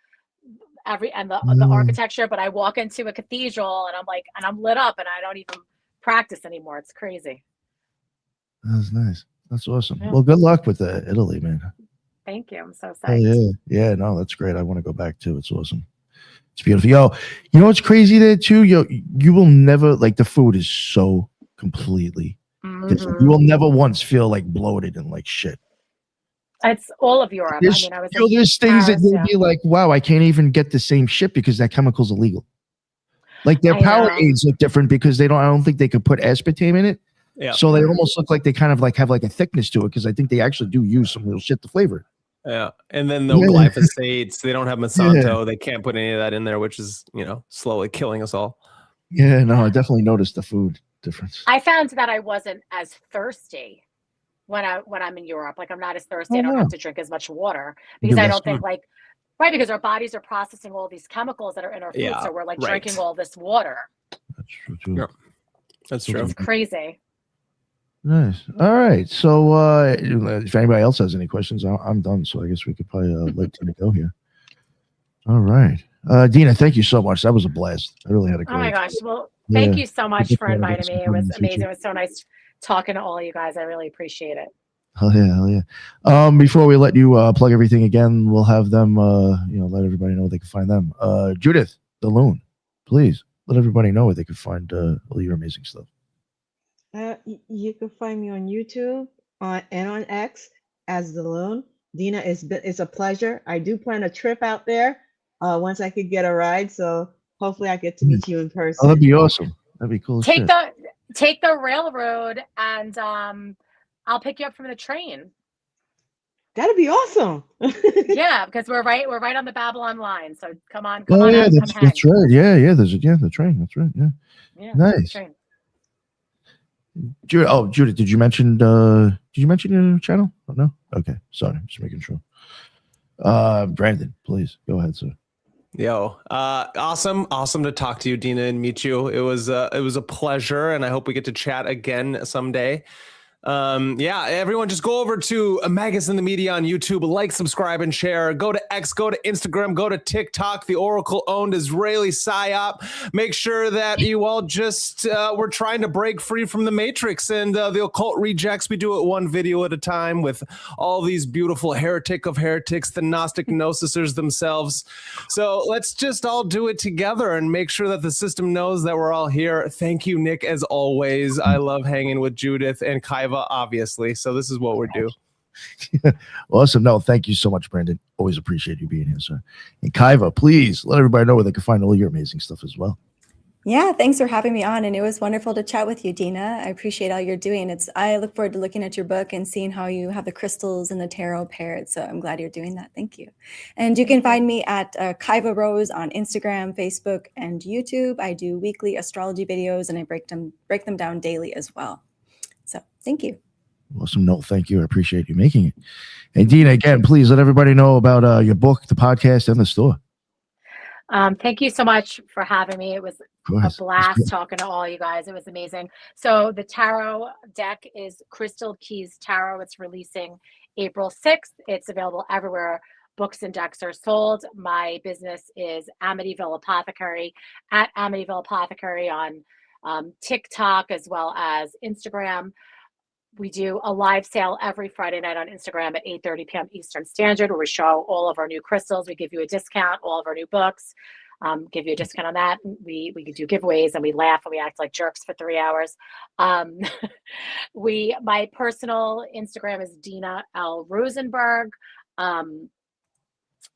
D: architecture. But I walk into a cathedral and I'm like, and I'm lit up, and I don't even practice anymore. It's crazy.
A: That's nice. That's awesome.
D: Yeah.
A: Well, good luck with Italy, man.
D: Thank you. I'm so
A: Oh,
D: psyched.
A: yeah. No, that's great. I want to go back too. It's awesome. It's beautiful. Yo, you know what's crazy there too? Yo, you will never the food is so completely different. You will never once feel bloated and like shit.
D: It's all of Europe.
A: There's,
D: I was
A: there's things that you'll be like, wow, I can't even get the same shit because that chemical's illegal. Like their Powerades look different because I don't think they could put aspartame in it. Yeah. So they almost look like they kind of have a thickness to it because I think they actually do use some real shit to flavor it.
C: Yeah, and then no glyphosates. They don't have Monsanto. Yeah. They can't put any of that in there, which is slowly killing us all.
A: Yeah, no, I definitely noticed the food difference.
D: I found that I wasn't as thirsty when I'm in Europe. Like I'm not as thirsty. I don't have to drink as much water because I don't think because our bodies are processing all these chemicals that are in our food, so we're drinking all this water.
A: That's true too.
C: Yeah, that's true.
D: It's crazy.
A: Nice. All right. So if anybody else has any questions, I'm done. So I guess we could probably let Dina go here. All right. Dina, thank you so much. That was a blast. I really had a great.
D: Oh my gosh. Well, thank you so much for inviting me. It was amazing. It was so nice talking to all of you guys. I really appreciate it.
A: Hell yeah. Before we let you plug everything again, we'll have them let everybody know where they can find them. Judith the Loon, please let everybody know where they can find all your amazing stuff.
B: You can find me on YouTube and on X as the Loon. Dina, it's a pleasure. I do plan a trip out there once I could get a ride. So hopefully I get to meet you in person.
A: Oh, that'd be awesome. That'd be cool.
D: Take the railroad, and I'll pick you up from the train.
B: That'd be awesome.
D: Yeah, because we're right on the Babylon line. So come on
A: Oh
D: out
A: yeah,
D: and come hang.
A: that's right. Yeah. There's the train. That's right. Yeah.
D: Yeah,
A: Nice.
D: train.
A: Judith, did you mention your channel? Oh, no? Okay. Sorry. Just making sure. Brandon, please go ahead, sir.
C: Yo, awesome to talk to you, Dina, and meet you. It was a pleasure, and I hope we get to chat again someday. Yeah, everyone just go over to Magus in the Media on YouTube, like, subscribe, and share. Go to X, go to Instagram, go to TikTok, the Oracle-owned Israeli PSYOP. Make sure that you all just, we're trying to break free from the Matrix and the occult rejects. We do it one video at a time with all these beautiful heretic of heretics, the Gnostic Gnosisers themselves. So let's just all do it together and make sure that the system knows that we're all here. Thank you, Nick, as always. I love hanging with Judith and Kaiva, obviously. So this is what we're doing.
A: Awesome. No, thank you so much, Brandon. Always appreciate you being here, sir. And Kaiva, please let everybody know where they can find all your amazing stuff as well.
E: Yeah, thanks for having me on. And it was wonderful to chat with you, Dina. I appreciate all you're doing. I look forward to looking at your book and seeing how you have the crystals and the tarot paired. So I'm glad you're doing that. Thank you. And you can find me at Kaiva Rose on Instagram, Facebook, and YouTube. I do weekly astrology videos and I break them down daily as well. So thank you.
A: Awesome. No, thank you. I appreciate you making it. And Dina, again, please let everybody know about your book, the podcast, and the store.
D: Thank you so much for having me. It was a blast talking to all you guys. It was amazing. So the tarot deck is Crystal Keys Tarot. It's releasing April 6th. It's available everywhere books and decks are sold. My business is Amityville Apothecary, at Amityville Apothecary on TikTok as well as Instagram. We do a live sale every Friday night on Instagram at 8:30 p.m. Eastern Standard, where we show all of our new crystals. We give you a discount, all of our new books, give you a discount on that. We do giveaways and we laugh and we act like jerks for 3 hours. My personal Instagram is Dina L. Rosenberg. And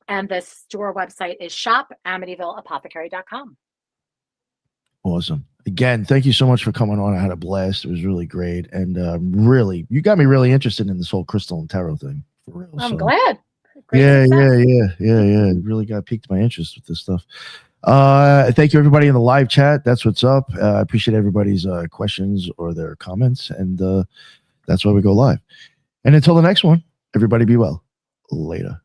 D: the store website is shop.amityvilleapothecary.com.
A: Awesome. Again, thank you so much for coming on. I had a blast. It was really great. And really, you got me really interested in this whole crystal and tarot thing. For real.
D: I'm glad.
A: Yeah. It really got piqued my interest with this stuff. Thank you, everybody in the live chat. That's what's up. I appreciate everybody's questions or their comments. And that's why we go live. And until the next one, everybody be well. Later.